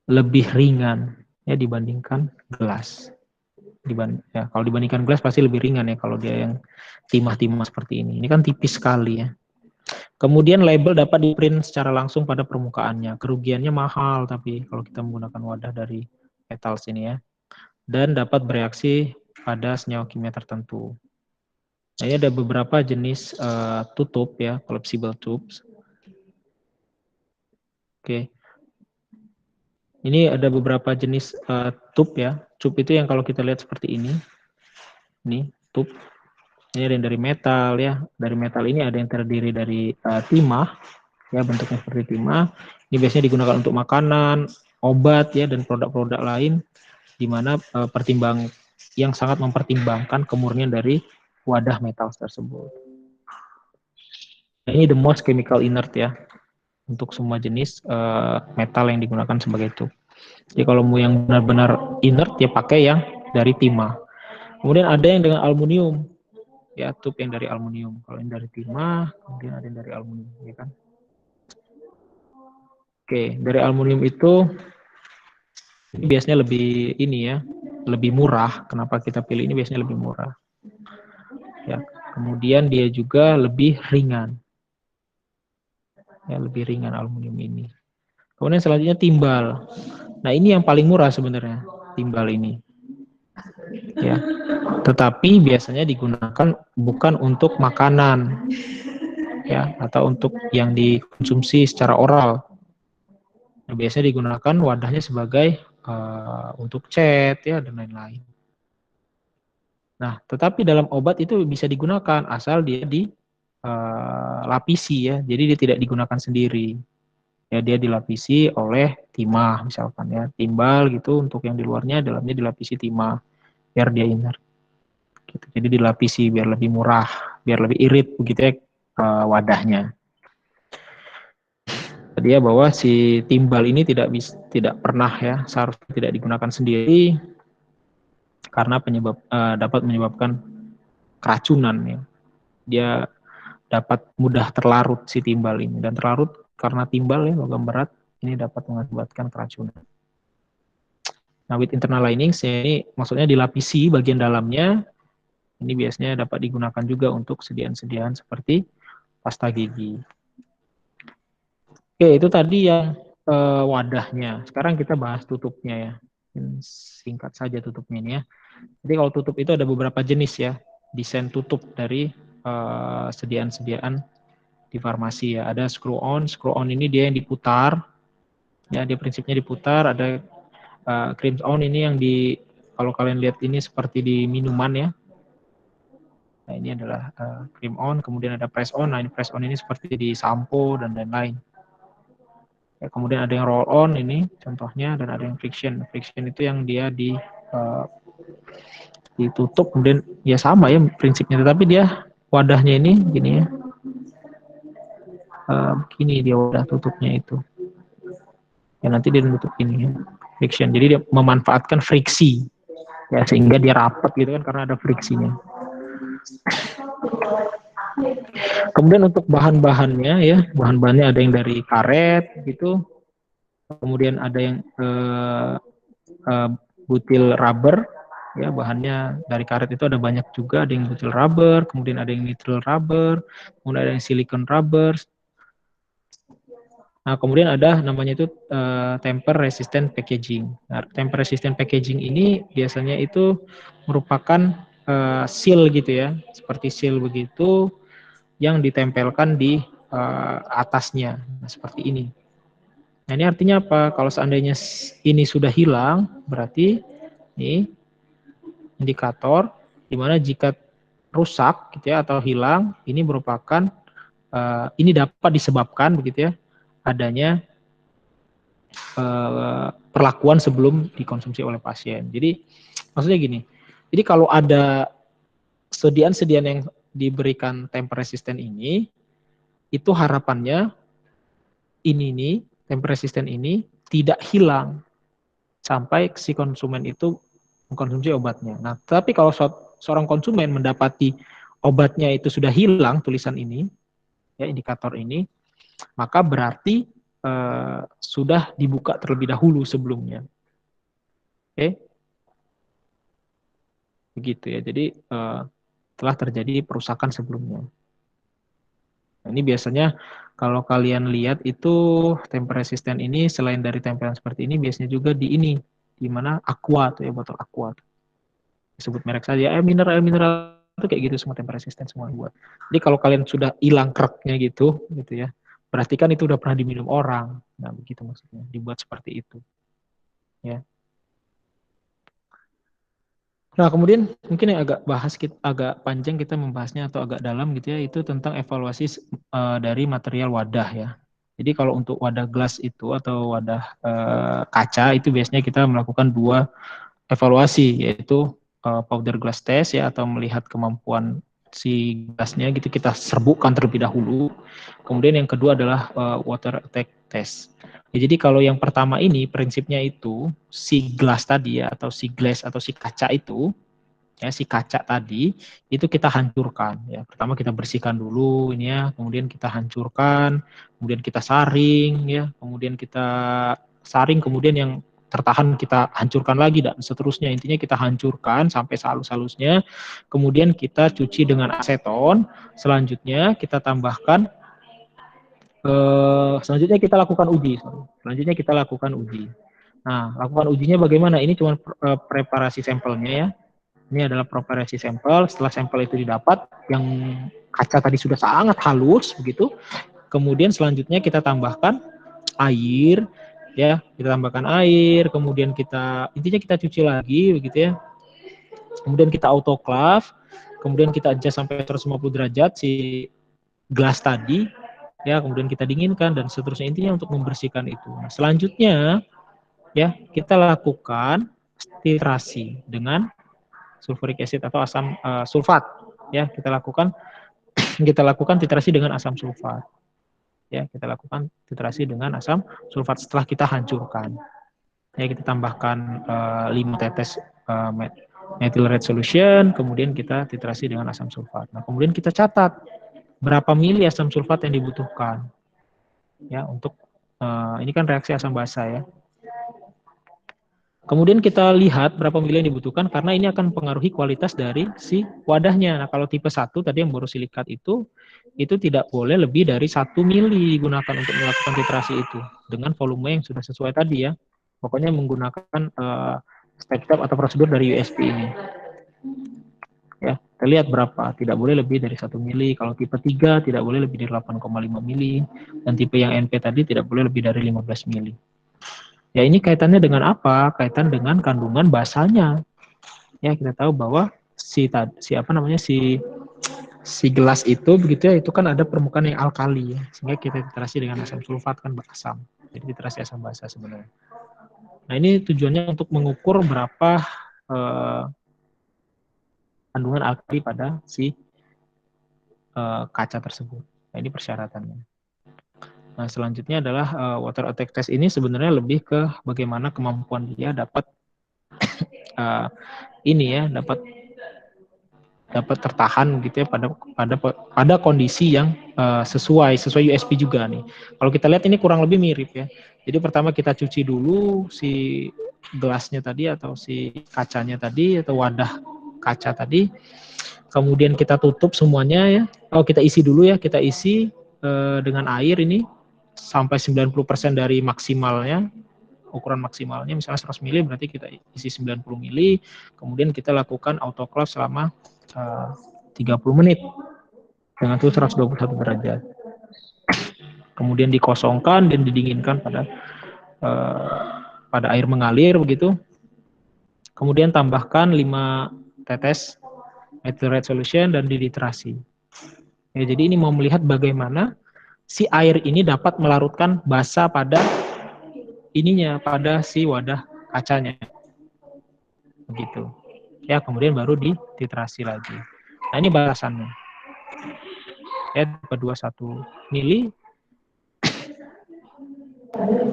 lebih ringan ya dibandingkan gelas. Ya, kalau dibandingkan gelas pasti lebih ringan ya kalau dia yang timah-timah seperti ini. Ini kan tipis sekali ya. Kemudian label dapat di-print secara langsung pada permukaannya. Kerugiannya mahal tapi kalau kita menggunakan wadah dari metal sini ya. Dan dapat bereaksi pada senyawa kimia tertentu. Nah, ini ada beberapa jenis tutup ya, collapsible tubes. Oke. Ini ada beberapa jenis tube ya. Tube itu yang kalau kita lihat seperti ini. Ini tube. Ini ada yang dari metal ya. Dari metal ini ada yang terdiri dari timah ya, bentuknya seperti timah. Ini biasanya digunakan untuk makanan, obat ya, dan produk-produk lain di mana yang sangat mempertimbangkan kemurnian dari wadah metal tersebut. Nah, ini the most chemical inert ya untuk semua jenis metal yang digunakan sebagai tube. Jadi kalau mau yang benar-benar inert ya pakai yang dari timah. Kemudian ada yang dengan aluminium ya, tube yang dari aluminium. Kalau yang dari timah, kemudian ada yang dari aluminium ya kan. Oke, dari aluminium itu ini biasanya lebih ini ya, lebih murah. Kenapa kita pilih ini biasanya lebih murah? Ya, kemudian dia juga lebih ringan. Ya, lebih ringan aluminium ini. Kemudian selanjutnya timbal. Nah, ini yang paling murah sebenarnya, timbal ini. Ya. Tetapi biasanya digunakan bukan untuk makanan. Ya, atau untuk yang dikonsumsi secara oral. Nah, biasanya digunakan wadahnya sebagai untuk cat ya dan lain-lain. Nah, tetapi dalam obat itu bisa digunakan asal dia dilapisi ya. Jadi dia tidak digunakan sendiri. Ya, dia dilapisi oleh timah misalkan ya, timbal gitu untuk yang di luarnya, dalamnya dilapisi timah biar dia inert. Gitu. Jadi dilapisi biar lebih murah, biar lebih irit begitu ya wadahnya. Tadi ya bahwa si timbal ini tidak pernah ya, seharusnya tidak digunakan sendiri karena dapat menyebabkan keracunan ya. Dia dapat mudah terlarut si timbal ini, dan terlarut karena timbal ya, logam berat ini dapat mengakibatkan keracunan. Nah, with internal linings ini maksudnya dilapisi bagian dalamnya. Ini biasanya dapat digunakan juga untuk sediaan-sediaan seperti pasta gigi. Oke, itu tadi yang wadahnya. Sekarang kita bahas tutupnya ya. Singkat saja tutupnya ini ya. Jadi kalau tutup itu ada beberapa jenis ya. Desain tutup dari sediaan-sediaan di farmasi ya. Ada screw on ini dia yang diputar. Ya, dia prinsipnya diputar. Ada crimp on ini yang kalau kalian lihat ini seperti di minuman ya. Nah, ini adalah cream on, kemudian ada press on. Nah, ini press on ini seperti di sampo dan lain-lain. Ya, kemudian ada yang roll on ini contohnya, dan ada yang friction. Friction itu yang dia ditutup, kemudian ya sama ya prinsipnya, tetapi dia wadahnya ini gini ya. Begini dia wadah tutupnya itu. Ya, nanti dia menutup ini ya. Friction. Jadi dia memanfaatkan friksi. Ya, sehingga dia rapat gitu kan karena ada friksinya. Kemudian untuk bahan-bahannya ya, bahan-bahannya ada yang dari karet gitu, kemudian ada yang butil rubber, ya bahannya dari karet itu ada banyak juga, ada yang butil rubber, kemudian ada yang nitrile rubber, kemudian ada yang silicon rubber. Nah, kemudian ada namanya itu temper resistant packaging. Nah, temper resistant packaging ini biasanya itu merupakan seal gitu ya, seperti seal begitu yang ditempelkan di atasnya, nah, seperti ini. Nah, ini artinya apa? Kalau seandainya ini sudah hilang, berarti ini indikator di mana jika rusak gitu ya atau hilang, ini merupakan ini dapat disebabkan begitu ya adanya perlakuan sebelum dikonsumsi oleh pasien. Jadi maksudnya gini. Jadi kalau ada sediaan-sediaan yang diberikan temper resisten ini, itu harapannya ini nih temper resisten ini tidak hilang sampai si konsumen itu mengkonsumsi obatnya. Nah, tapi kalau seorang konsumen mendapati obatnya itu sudah hilang tulisan ini, ya indikator ini, maka berarti sudah dibuka terlebih dahulu sebelumnya. Oke, begitu ya. Jadi telah terjadi perusakan sebelumnya. Nah, ini biasanya kalau kalian lihat itu temper resisten ini selain dari tempelan seperti ini biasanya juga di ini, di mana aqua tuh ya, botol aqua. Disebut merek saja, mineral itu kayak gitu semua temper resisten semua dibuat. Jadi kalau kalian sudah hilang kreknya gitu ya, berarti kan itu udah pernah diminum orang. Nah, begitu maksudnya, dibuat seperti itu. Ya. Nah, kemudian mungkin yang agak panjang kita membahasnya atau agak dalam gitu ya, itu tentang evaluasi dari material wadah ya. Jadi kalau untuk wadah gelas itu atau wadah kaca itu biasanya kita melakukan 2 evaluasi, yaitu powder glass test ya atau melihat kemampuan si gelasnya gitu, kita serbukkan terlebih dahulu. Kemudian yang kedua adalah water attack test. Ya, jadi kalau yang pertama ini prinsipnya itu si gelas tadi ya atau si glass atau si kaca itu ya si kaca tadi itu kita hancurkan ya. Pertama kita bersihkan dulu ini ya, kemudian kita hancurkan, kemudian kita saring ya, kemudian kita saring, kemudian yang tertahan kita hancurkan lagi dan seterusnya. Intinya kita hancurkan sampai sehalus-halusnya, kemudian kita cuci dengan aseton, selanjutnya kita tambahkan selanjutnya kita lakukan uji. Selanjutnya kita lakukan uji. Nah, lakukan ujinya bagaimana? Ini cuma preparasi sampelnya ya. Ini adalah preparasi sampel. Setelah sampel itu didapat, yang kaca tadi sudah sangat halus begitu. Kemudian selanjutnya kita tambahkan air, ya. Kita tambahkan air. Kemudian intinya kita cuci lagi begitu ya. Kemudian kita autoclave. Kemudian kita adjust sampai 150 derajat si gelas tadi. Ya, kemudian kita dinginkan dan seterusnya, intinya untuk membersihkan itu. Nah, selanjutnya ya kita lakukan titrasi dengan sulfuric acid atau asam sulfat ya, kita lakukan titrasi dengan asam sulfat ya, kita lakukan titrasi dengan asam sulfat setelah kita hancurkan ya. Kita tambahkan 5 tetes methyl red solution, kemudian kita titrasi dengan asam sulfat. Nah, kemudian kita catat berapa mili asam sulfat yang dibutuhkan ya untuk ini kan reaksi asam basa ya. Kemudian kita lihat berapa mili yang dibutuhkan karena ini akan mempengaruhi kualitas dari si wadahnya. Nah, kalau tipe 1 tadi yang borosilikat itu tidak boleh lebih dari 1 mili digunakan untuk melakukan titrasi itu dengan volume yang sudah sesuai tadi ya. Pokoknya menggunakan step-step atau prosedur dari USP ini. Ya, kita lihat berapa, tidak boleh lebih dari 1 mili. Kalau tipe 3 tidak boleh lebih dari 8,5 mili dan tipe yang NP tadi tidak boleh lebih dari 15 mili. Ya, ini kaitannya dengan apa? Kaitan dengan kandungan basanya. Ya, kita tahu bahwa si gelas itu begitu ya, itu kan ada permukaan yang alkali ya. Sehingga kita titrasi dengan asam sulfat kan berasam. Jadi titrasi asam basa sebenarnya. Nah, ini tujuannya untuk mengukur berapa kandungan alkali pada si kaca tersebut. Nah, ini persyaratannya. Nah, selanjutnya adalah water attack test ini sebenarnya lebih ke bagaimana kemampuan dia dapat dapat dapat tertahan gitu ya pada kondisi yang sesuai USP juga nih. Kalau kita lihat ini kurang lebih mirip ya. Jadi pertama kita cuci dulu si gelasnya tadi atau si kacanya tadi atau wadah kaca tadi. Kemudian kita tutup semuanya ya. Kita isi dulu ya, kita isi dengan air ini sampai 90% dari maksimalnya, ukuran maksimalnya misalnya 100 mili berarti kita isi 90 mili, kemudian kita lakukan autoclave selama 30 menit dengan suhu 121 derajat. Kemudian dikosongkan dan didinginkan pada air mengalir begitu. Kemudian tambahkan 5 tetes methyl red solution dan diliterasi. Ya, jadi ini mau melihat bagaimana si air ini dapat melarutkan basa pada ininya, pada si wadah kacanya. Begitu. Ya, kemudian baru diliterasi lagi. Nah, ini batasannya. Ya, tipe 21 mili.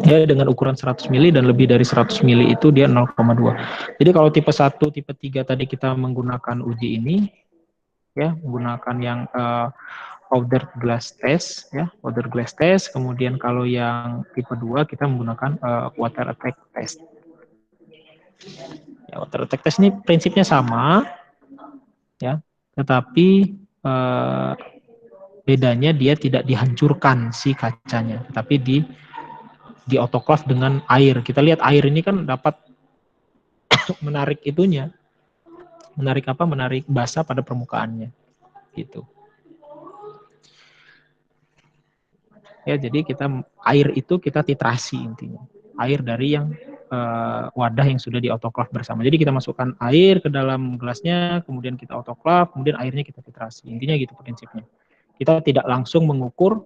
Ya, dengan ukuran 100 mili dan lebih dari 100 mili itu dia 0,2. Jadi kalau tipe 1, tipe 3 tadi kita menggunakan uji ini, ya, menggunakan yang powder glass test, ya, powder glass test. Kemudian kalau yang tipe 2 kita menggunakan water attack test. Ya, water attack test ini prinsipnya sama, ya, tetapi bedanya dia tidak dihancurkan si kacanya, tetapi di autoclave dengan air. Kita lihat air ini kan dapat menarik itunya, menarik basa pada permukaannya, gitu. Ya, jadi air itu kita titrasi intinya, air dari yang wadah yang sudah di autoclave bersama. Jadi kita masukkan air ke dalam gelasnya, kemudian kita autoclave, kemudian airnya kita titrasi. Intinya gitu prinsipnya. Kita tidak langsung mengukur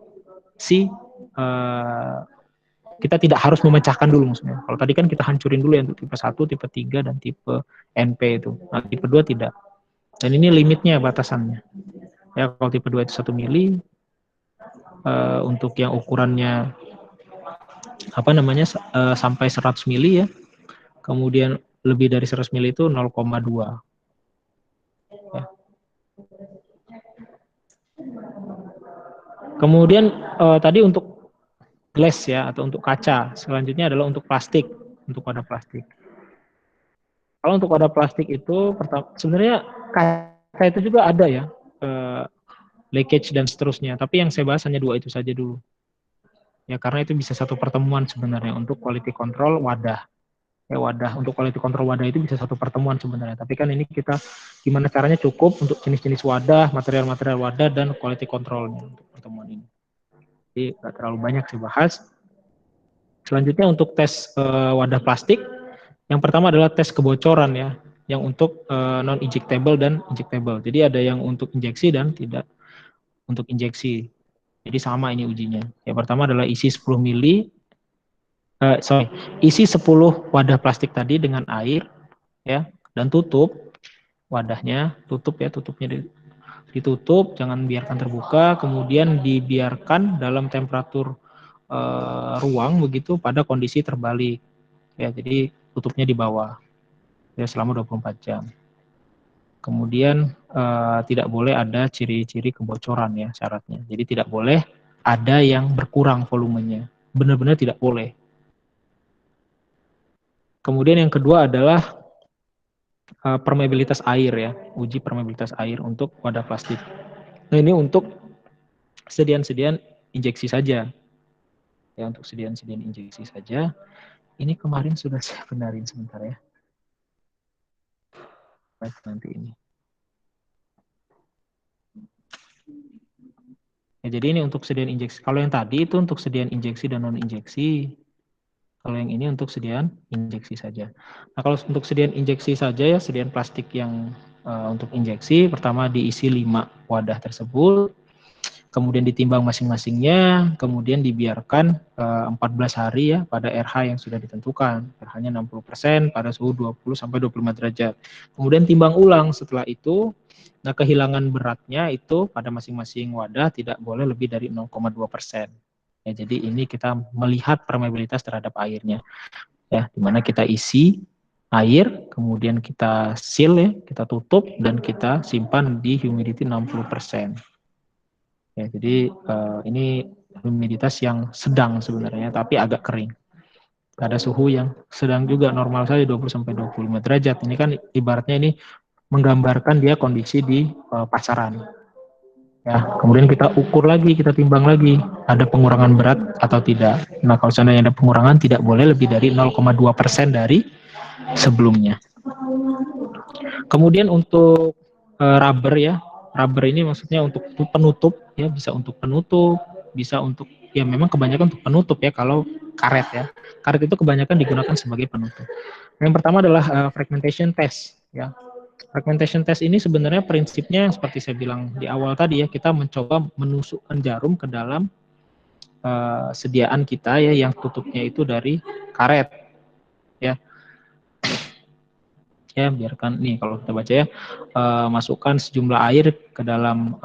kita tidak harus memecahkan dulu maksudnya. Kalau tadi kan kita hancurin dulu ya untuk tipe 1, tipe 3, dan tipe NP itu. Nah, tipe 2 tidak. Dan ini limitnya, batasannya. Ya, kalau tipe 2 itu 1 mili, untuk yang ukurannya sampai 100 mili ya. Kemudian lebih dari 100 mili itu 0,2. Ya. Kemudian tadi untuk glass ya, atau untuk kaca. Selanjutnya adalah untuk plastik, untuk wadah plastik. Kalau untuk wadah plastik itu sebenarnya kaca itu juga ada ya, leakage dan seterusnya. Tapi yang saya bahas hanya 2 itu saja dulu. Ya, karena itu bisa satu pertemuan sebenarnya untuk quality control wadah. Ya, untuk quality control wadah itu bisa satu pertemuan sebenarnya. Tapi kan ini kita gimana caranya cukup untuk jenis-jenis wadah, material-material wadah, dan quality controlnya untuk pertemuan ini. Jadi nggak terlalu banyak sih bahas. Selanjutnya untuk tes wadah plastik, yang pertama adalah tes kebocoran ya, yang untuk non-injectable dan injectable. Jadi ada yang untuk injeksi dan tidak untuk injeksi. Jadi sama ini ujinya. Yang pertama adalah isi 10 mili, isi 10 wadah plastik tadi dengan air, ya, dan tutup wadahnya, tutupnya ditutup, jangan biarkan terbuka, kemudian dibiarkan dalam temperatur ruang begitu pada kondisi terbalik. Ya, jadi tutupnya di bawah ya selama 24 jam. Kemudian tidak boleh ada ciri-ciri kebocoran ya syaratnya. Jadi tidak boleh ada yang berkurang volumenya. Benar-benar tidak boleh. Kemudian yang kedua adalah permeabilitas air ya, uji permeabilitas air untuk wadah plastik. Nah, ini untuk sediaan-sediaan injeksi saja. Ya, untuk sediaan-sediaan injeksi saja. Ini kemarin sudah saya benarin sebentar ya. Baik, nanti ini. Ya, jadi ini untuk sediaan injeksi. Kalau yang tadi itu untuk sediaan injeksi dan non-injeksi. Kalau yang ini untuk sediaan injeksi saja. Nah, kalau untuk sediaan injeksi saja ya, sediaan plastik yang untuk injeksi, pertama diisi 5 wadah tersebut, kemudian ditimbang masing-masingnya, kemudian dibiarkan 14 hari ya pada RH yang sudah ditentukan. RH-nya 60% pada suhu 20-25 derajat. Kemudian timbang ulang setelah itu. Nah, kehilangan beratnya itu pada masing-masing wadah tidak boleh lebih dari 0,2%. Ya, jadi ini kita melihat permeabilitas terhadap airnya. Ya, di mana kita isi air, kemudian kita seal ya, kita tutup dan kita simpan di humidity 60%. Ya, jadi ini humiditas yang sedang sebenarnya, tapi agak kering. Ada suhu yang sedang juga, normal saja 20-25 derajat. Ini kan ibaratnya ini menggambarkan dia kondisi di pasaran. Ya, kemudian kita ukur lagi, kita timbang lagi, ada pengurangan berat atau tidak. Nah, kalau seandainya ada pengurangan, tidak boleh lebih dari 0,2% dari sebelumnya. Kemudian untuk rubber ya, rubber ini maksudnya untuk penutup ya, bisa untuk penutup, bisa untuk ya memang kebanyakan untuk penutup ya. Kalau karet ya, karet itu kebanyakan digunakan sebagai penutup. Yang pertama adalah fragmentation test ya. Fragmentation test ini sebenarnya prinsipnya seperti saya bilang di awal tadi ya, kita mencoba menusukkan jarum ke dalam sediaan kita ya, yang tutupnya itu dari karet ya. Ya, biarkan nih kalau kita baca ya, masukkan sejumlah air ke dalam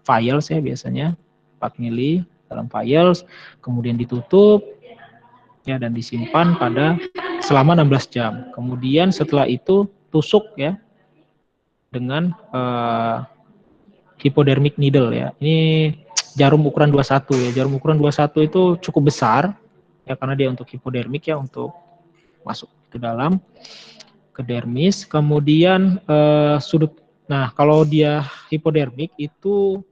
vials ya, biasanya 4 mili dalam vials, kemudian ditutup ya dan disimpan pada selama 16 jam. Kemudian setelah itu tusuk ya dengan hypodermic needle ya. Ini jarum ukuran 21 ya. Jarum ukuran 21 itu cukup besar ya, karena dia untuk hipodermik ya, untuk masuk ke dalam ke dermis. Kemudian sudut, nah kalau dia hipodermik itu,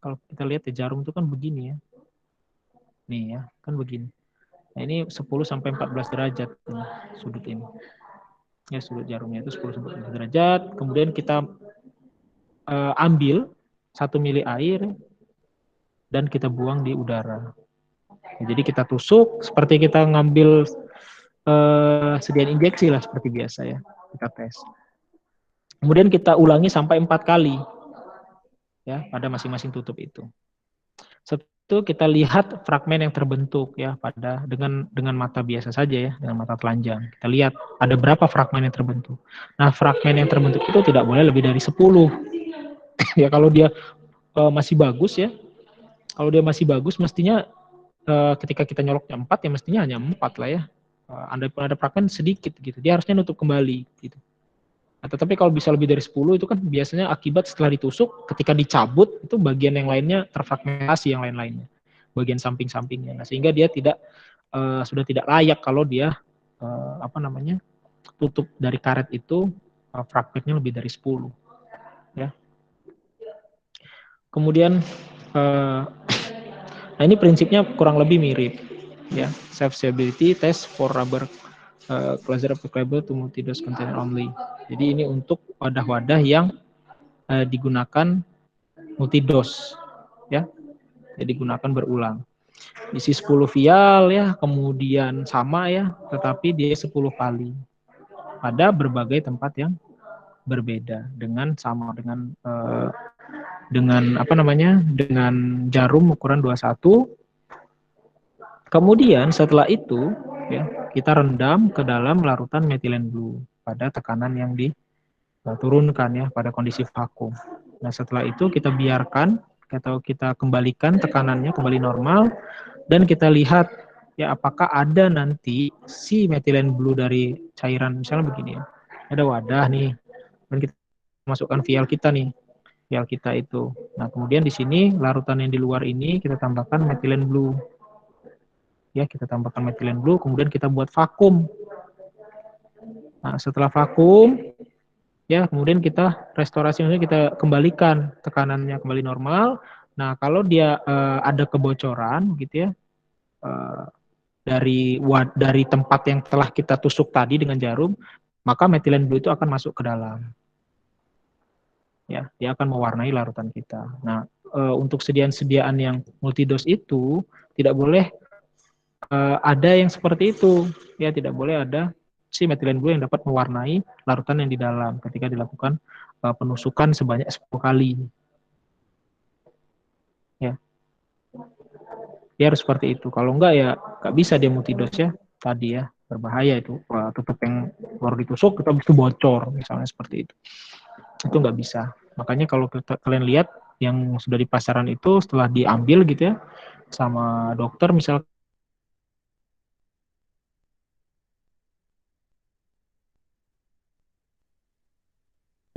kalau kita lihat ya jarum itu kan begini ya. Nih ya, kan begini. Nah, ini 10 sampai 14 derajat ini, sudut ini. Ya, sudut jarumnya itu 10 sampai 14 derajat. Kemudian kita ambil 1 mili air dan kita buang di udara. Ya, jadi kita tusuk seperti kita ngambil sediaan injeksi lah seperti biasa ya, kita tes. Kemudian kita ulangi sampai 4 kali ya pada masing-masing tutup itu. Setelah itu kita lihat fragmen yang terbentuk ya pada dengan mata biasa saja ya, dengan mata telanjang. Kita lihat ada berapa fragmen yang terbentuk. Nah, fragmen yang terbentuk itu tidak boleh lebih dari 10. Ya, kalau dia masih bagus ya. Kalau dia masih bagus mestinya ketika kita nyoloknya 4 ya mestinya hanya 4 lah ya. Andai pun ada fragmen sedikit gitu, dia harusnya nutup kembali gitu. Nah, tetapi kalau bisa lebih dari 10 itu kan biasanya akibat setelah ditusuk, ketika dicabut itu bagian yang lainnya terfragmentasi yang lain-lainnya, bagian samping-sampingnya. Nah, sehingga dia tidak sudah tidak layak kalau dia tutup dari karet itu fragmennya lebih dari 10 ya. Kemudian nah ini prinsipnya kurang lebih mirip ya, self stability test for rubber closure applicable to multi-dose container only. Jadi ini untuk wadah-wadah yang digunakan multi-dose ya, jadi digunakan berulang. Isi 10 vial ya, kemudian sama ya, tetapi dia 10 kali pada berbagai tempat yang berbeda dengan sama dengan jarum ukuran 21. Kemudian setelah itu ya, kita rendam ke dalam larutan metilen blue pada tekanan yang diturunkan ya, pada kondisi vakum. Nah, setelah itu kita biarkan atau kita kembalikan tekanannya kembali normal dan kita lihat ya apakah ada nanti si metilen blue dari cairan, misalnya begini ya. Ada wadah nih dan kita masukkan vial kita nih. Vial kita itu. Nah, kemudian di sini larutan yang di luar ini kita tambahkan metilen blue. Ya, kita tambahkan metilen blue, kemudian kita buat vakum. Nah, setelah vakum, ya, kemudian kita restorasi, kita kembalikan tekanannya kembali normal. Nah, kalau dia ada kebocoran, gitu ya, dari tempat yang telah kita tusuk tadi dengan jarum, maka metilen blue itu akan masuk ke dalam. Ya, dia akan mewarnai larutan kita. Nah, untuk sediaan-sediaan yang multidose itu tidak boleh ada yang seperti itu, ya, tidak boleh ada si metilen blue yang dapat mewarnai larutan yang di dalam ketika dilakukan penusukan sebanyak 10 kali. Ya. Dia harus seperti itu. Kalau enggak ya nggak bisa dia multidose ya, tadi ya, berbahaya itu. Tutup yang baru ditusuk kita itu bocor misalnya seperti itu. Itu nggak bisa. Makanya kalau kalian lihat yang sudah di pasaran itu setelah diambil gitu ya sama dokter, misal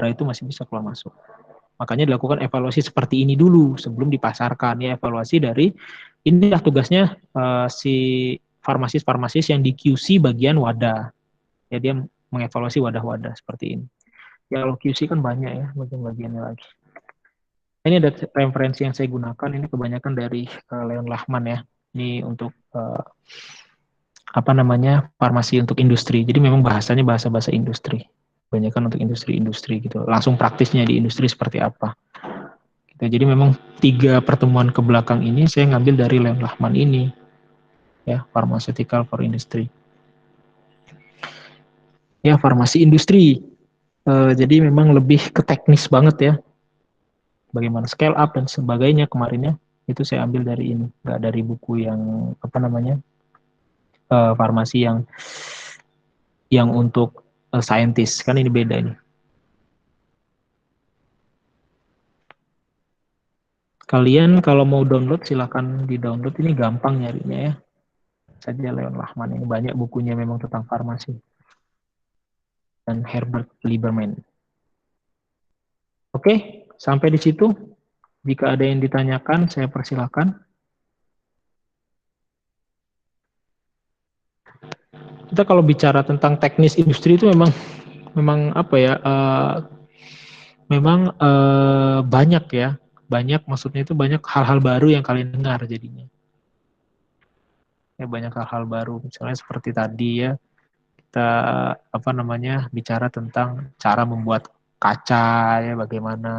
itu masih bisa keluar masuk. Makanya dilakukan evaluasi seperti ini dulu sebelum dipasarkan ya, evaluasi dari inilah tugasnya si farmasis-farmasis yang di QC bagian wadah. Ya dia mengevaluasi wadah-wadah seperti ini. Ya kalau QC kan banyak ya bagian-bagiannya lagi. Ini ada referensi yang saya gunakan, ini kebanyakan dari Leon Lachman ya. Ini untuk farmasi untuk industri. Jadi memang bahasanya bahasa-bahasa industri. Kebanyakan untuk industri-industri gitu. Langsung praktisnya di industri seperti apa. Gitu. Jadi memang 3 pertemuan ke belakang ini saya ngambil dari Leon Lachman ini. Ya, pharmaceutical for industry. Ya, farmasi industri. Jadi memang lebih ke teknis banget ya. Bagaimana scale up dan sebagainya kemarinnya itu saya ambil dari ini, nggak dari buku yang farmasi yang untuk scientist, kan ini beda ini. Kalian kalau mau download silakan di download, ini gampang nyarinya ya. Saja Leon Lachman, ini banyak bukunya memang tentang farmasi. Dan Herbert Lieberman. Oke, sampai di situ. Jika ada yang ditanyakan, saya persilakan. Kita kalau bicara tentang teknis industri itu memang apa ya? Memang banyak ya, banyak maksudnya itu banyak hal-hal baru yang kalian dengar jadinya. Ya banyak hal-hal baru, misalnya seperti tadi ya kita bicara tentang cara membuat kaca ya bagaimana.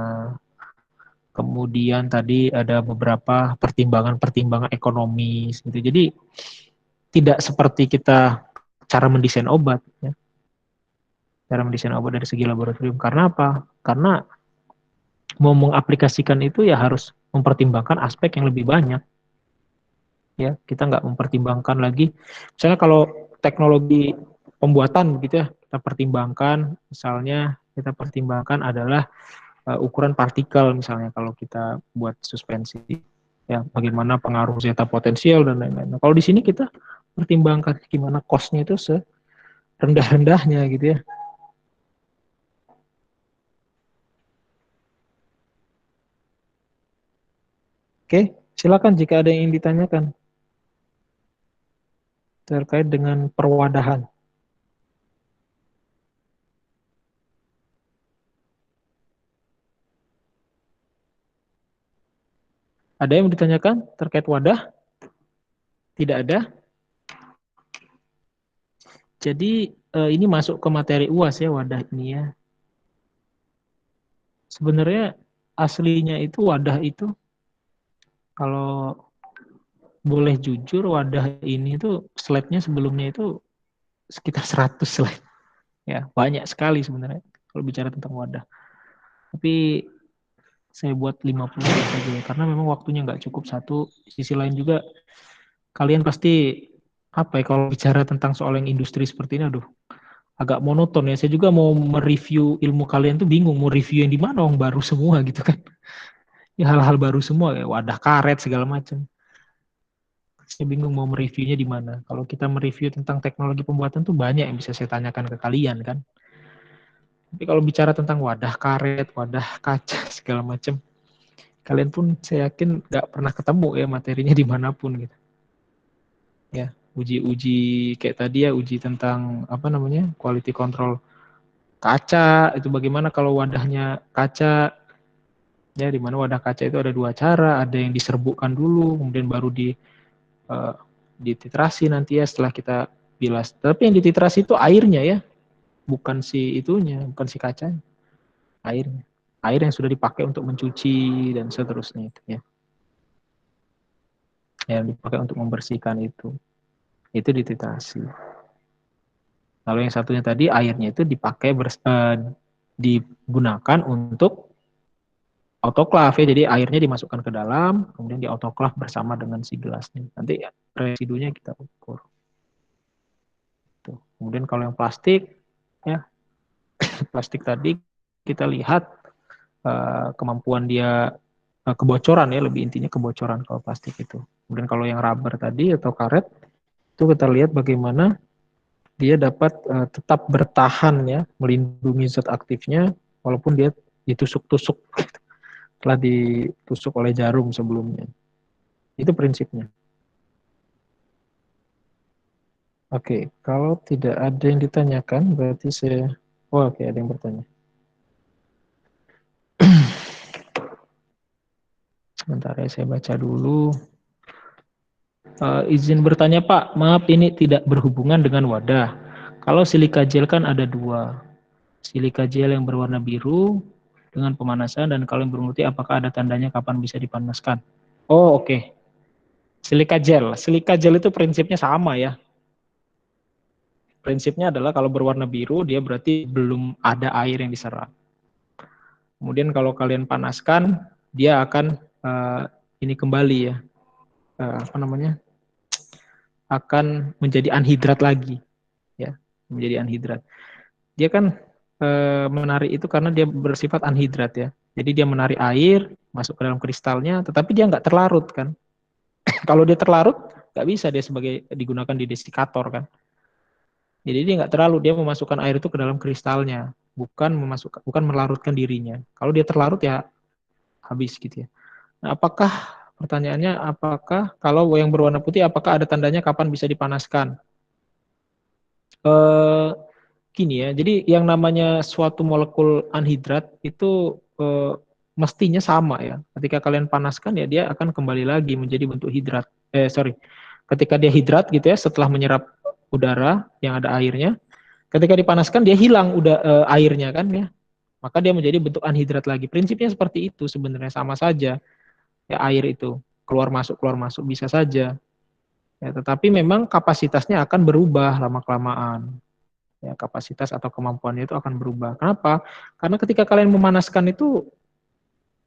Kemudian tadi ada beberapa pertimbangan-pertimbangan ekonomis gitu. Jadi tidak seperti kita cara mendesain obat ya. Cara mendesain obat dari segi laboratorium. Karena apa? Karena mau mengaplikasikan itu ya harus mempertimbangkan aspek yang lebih banyak. Ya, kita nggak mempertimbangkan lagi. Misalnya kalau teknologi pembuatan gitu ya, kita pertimbangkan, misalnya kita pertimbangkan adalah ukuran partikel misalnya kalau kita buat suspensi. Ya, bagaimana pengaruh zeta potensial dan lain-lain. Nah, kalau di sini kita pertimbangkan gimana cost-nya itu serendah-rendahnya gitu ya. Oke, silakan jika ada yang ditanyakan terkait dengan perwadahan. Ada yang ditanyakan terkait wadah? Tidak ada? Jadi ini masuk ke materi UAS ya wadah ini ya. Sebenarnya aslinya itu wadah itu kalau boleh jujur wadah ini itu slide-nya sebelumnya itu sekitar 100 slide. Ya, banyak sekali sebenarnya kalau bicara tentang wadah. Tapi saya buat 50 saja ya, karena memang waktunya nggak cukup satu. Sisi lain juga kalian pasti kalau bicara tentang soal yang industri seperti ini, aduh, agak monoton ya. Saya juga mau mereview ilmu kalian tuh bingung mau review yang di mana, yang baru semua gitu kan. Ya hal-hal baru semua ya, wadah karet segala macam. Saya bingung mau mereviewnya di mana. Kalau kita mereview tentang teknologi pembuatan tuh banyak yang bisa saya tanyakan ke kalian kan. Tapi kalau bicara tentang wadah karet, wadah kaca segala macam, kalian pun saya yakin nggak pernah ketemu ya materinya dimanapun gitu. Ya, uji-uji kayak tadi ya, uji tentang quality control kaca itu bagaimana kalau wadahnya kaca ya, di mana wadah kaca itu ada 2 cara, ada yang diserbukkan dulu kemudian baru dititrasi nanti ya setelah kita bilas. Tapi yang dititrasi itu airnya ya, bukan si itunya, bukan si kacanya, airnya. Air yang sudah dipakai untuk mencuci dan seterusnya itu ya. Yang dipakai untuk membersihkan itu dititrasi. Lalu yang satunya tadi airnya itu digunakan untuk autoclave ya, jadi airnya dimasukkan ke dalam, kemudian di autoclave bersama dengan si gelasnya. Nanti residunya kita ukur. Tuh. Kemudian kalau yang plastik, ya plastik tadi kita lihat kemampuan dia kebocoran ya, lebih intinya kebocoran kalau plastik itu. Kemudian kalau yang rubber tadi atau karet, itu kita lihat bagaimana dia dapat tetap bertahan ya, melindungi zat aktifnya walaupun dia ditusuk-tusuk, telah ditusuk oleh jarum sebelumnya. Itu prinsipnya. Oke, kalau tidak ada yang ditanyakan, berarti saya... Oh, oke, ada yang bertanya. Sebentar ya, saya baca dulu. Izin bertanya Pak, maaf ini tidak berhubungan dengan wadah. Kalau silika gel kan ada dua. Silika gel yang berwarna biru dengan pemanasan, dan kalau yang berwarna putih apakah ada tandanya kapan bisa dipanaskan? Oh, oke. Silika gel. Silika gel itu prinsipnya sama ya. Prinsipnya adalah kalau berwarna biru dia berarti belum ada air yang diserap. Kemudian kalau kalian panaskan, dia akan ini kembali ya. Apa namanya? Akan menjadi anhidrat lagi ya, menjadi anhidrat. Dia kan menarik itu karena dia bersifat anhidrat ya. Jadi dia menarik air masuk ke dalam kristalnya, tetapi dia nggak terlarut kan. Kalau dia terlarut, nggak bisa dia sebagai digunakan di desikator kan. Jadi dia nggak terlalu, dia memasukkan air itu ke dalam kristalnya, bukan melarutkan dirinya. Kalau dia terlarut ya habis gitu ya. Nah, pertanyaannya apakah kalau yang berwarna putih apakah ada tandanya kapan bisa dipanaskan? Gini ya, jadi yang namanya suatu molekul anhidrat itu mestinya sama ya. Ketika kalian panaskan ya dia akan kembali lagi menjadi bentuk hidrat. Ketika dia hidrat gitu ya, setelah menyerap udara yang ada airnya, ketika dipanaskan dia hilang airnya kan ya. Maka dia menjadi bentuk anhidrat lagi. Prinsipnya seperti itu sebenarnya, sama saja. Ya air itu keluar masuk bisa saja. Ya, tetapi memang kapasitasnya akan berubah lama-kelamaan. Ya, kapasitas atau kemampuannya itu akan berubah. Kenapa? Karena ketika kalian memanaskan itu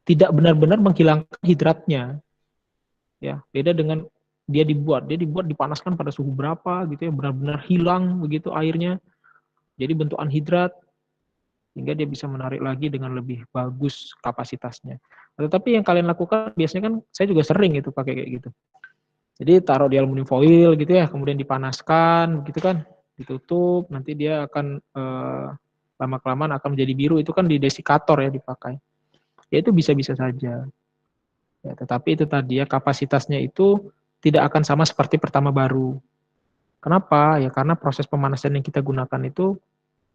tidak benar-benar menghilangkan hidratnya. Ya, beda dengan dia dibuat dipanaskan pada suhu berapa gitu ya, benar-benar hilang begitu airnya. Jadi bentuk anhidrat sehingga dia bisa menarik lagi dengan lebih bagus kapasitasnya. Tetapi yang kalian lakukan biasanya kan saya juga sering itu pakai kayak gitu. Jadi taruh di aluminium foil gitu ya, kemudian dipanaskan gitu kan, ditutup, nanti dia akan lama-kelamaan akan menjadi biru, itu kan di desikator ya dipakai. Ya itu bisa-bisa saja. Ya, tetapi itu tadi ya kapasitasnya itu tidak akan sama seperti pertama baru. Kenapa? Ya karena proses pemanasan yang kita gunakan itu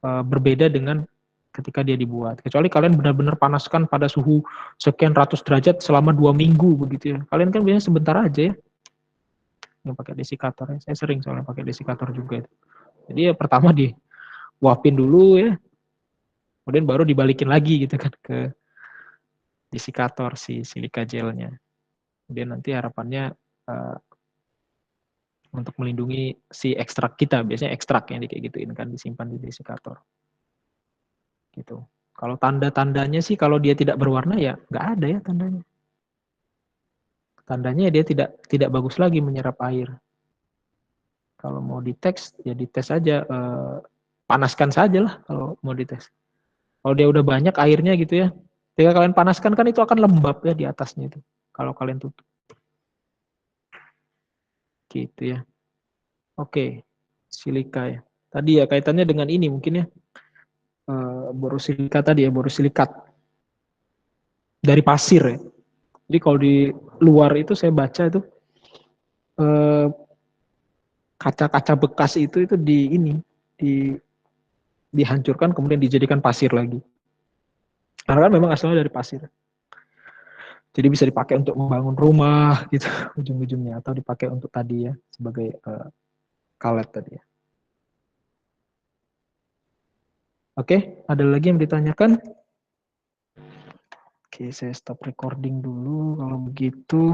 berbeda dengan ketika dia dibuat. Kecuali kalian benar-benar panaskan pada suhu sekian ratus derajat selama 2 minggu begitu ya. Kalian kan biasanya sebentar aja ya yang pakai desikator ya. Saya sering soalnya pakai desikator juga itu. Jadi ya pertama diuapin dulu ya, kemudian baru dibalikin lagi gitu kan ke desikator si silika gelnya. Kemudian nanti harapannya untuk melindungi si ekstrak kita, biasanya ekstrak yang kayak gituin kan disimpan di desikator. Gitu. Kalau tanda-tandanya sih kalau dia tidak berwarna ya nggak ada ya tandanya. Tandanya dia tidak bagus lagi menyerap air. Kalau mau dites ya dites aja, panaskan saja lah kalau mau dites. Kalau dia udah banyak airnya gitu ya, ketika kalian panaskan kan itu akan lembab ya di atasnya itu. Kalau kalian tutup. Gitu ya. Oke, silika ya. Tadi ya kaitannya dengan ini mungkin ya. Borosilika tadi ya, borosilikat. Dari pasir ya. Jadi kalau di luar itu saya baca itu kaca-kaca bekas itu dihancurkan kemudian dijadikan pasir lagi. Karena kan memang asalnya dari pasir. Jadi bisa dipakai untuk membangun rumah gitu ujung-ujungnya, atau dipakai untuk tadi ya sebagai kalet tadi ya. Oke, ada lagi yang ditanyakan? Oke, saya stop recording dulu kalau begitu.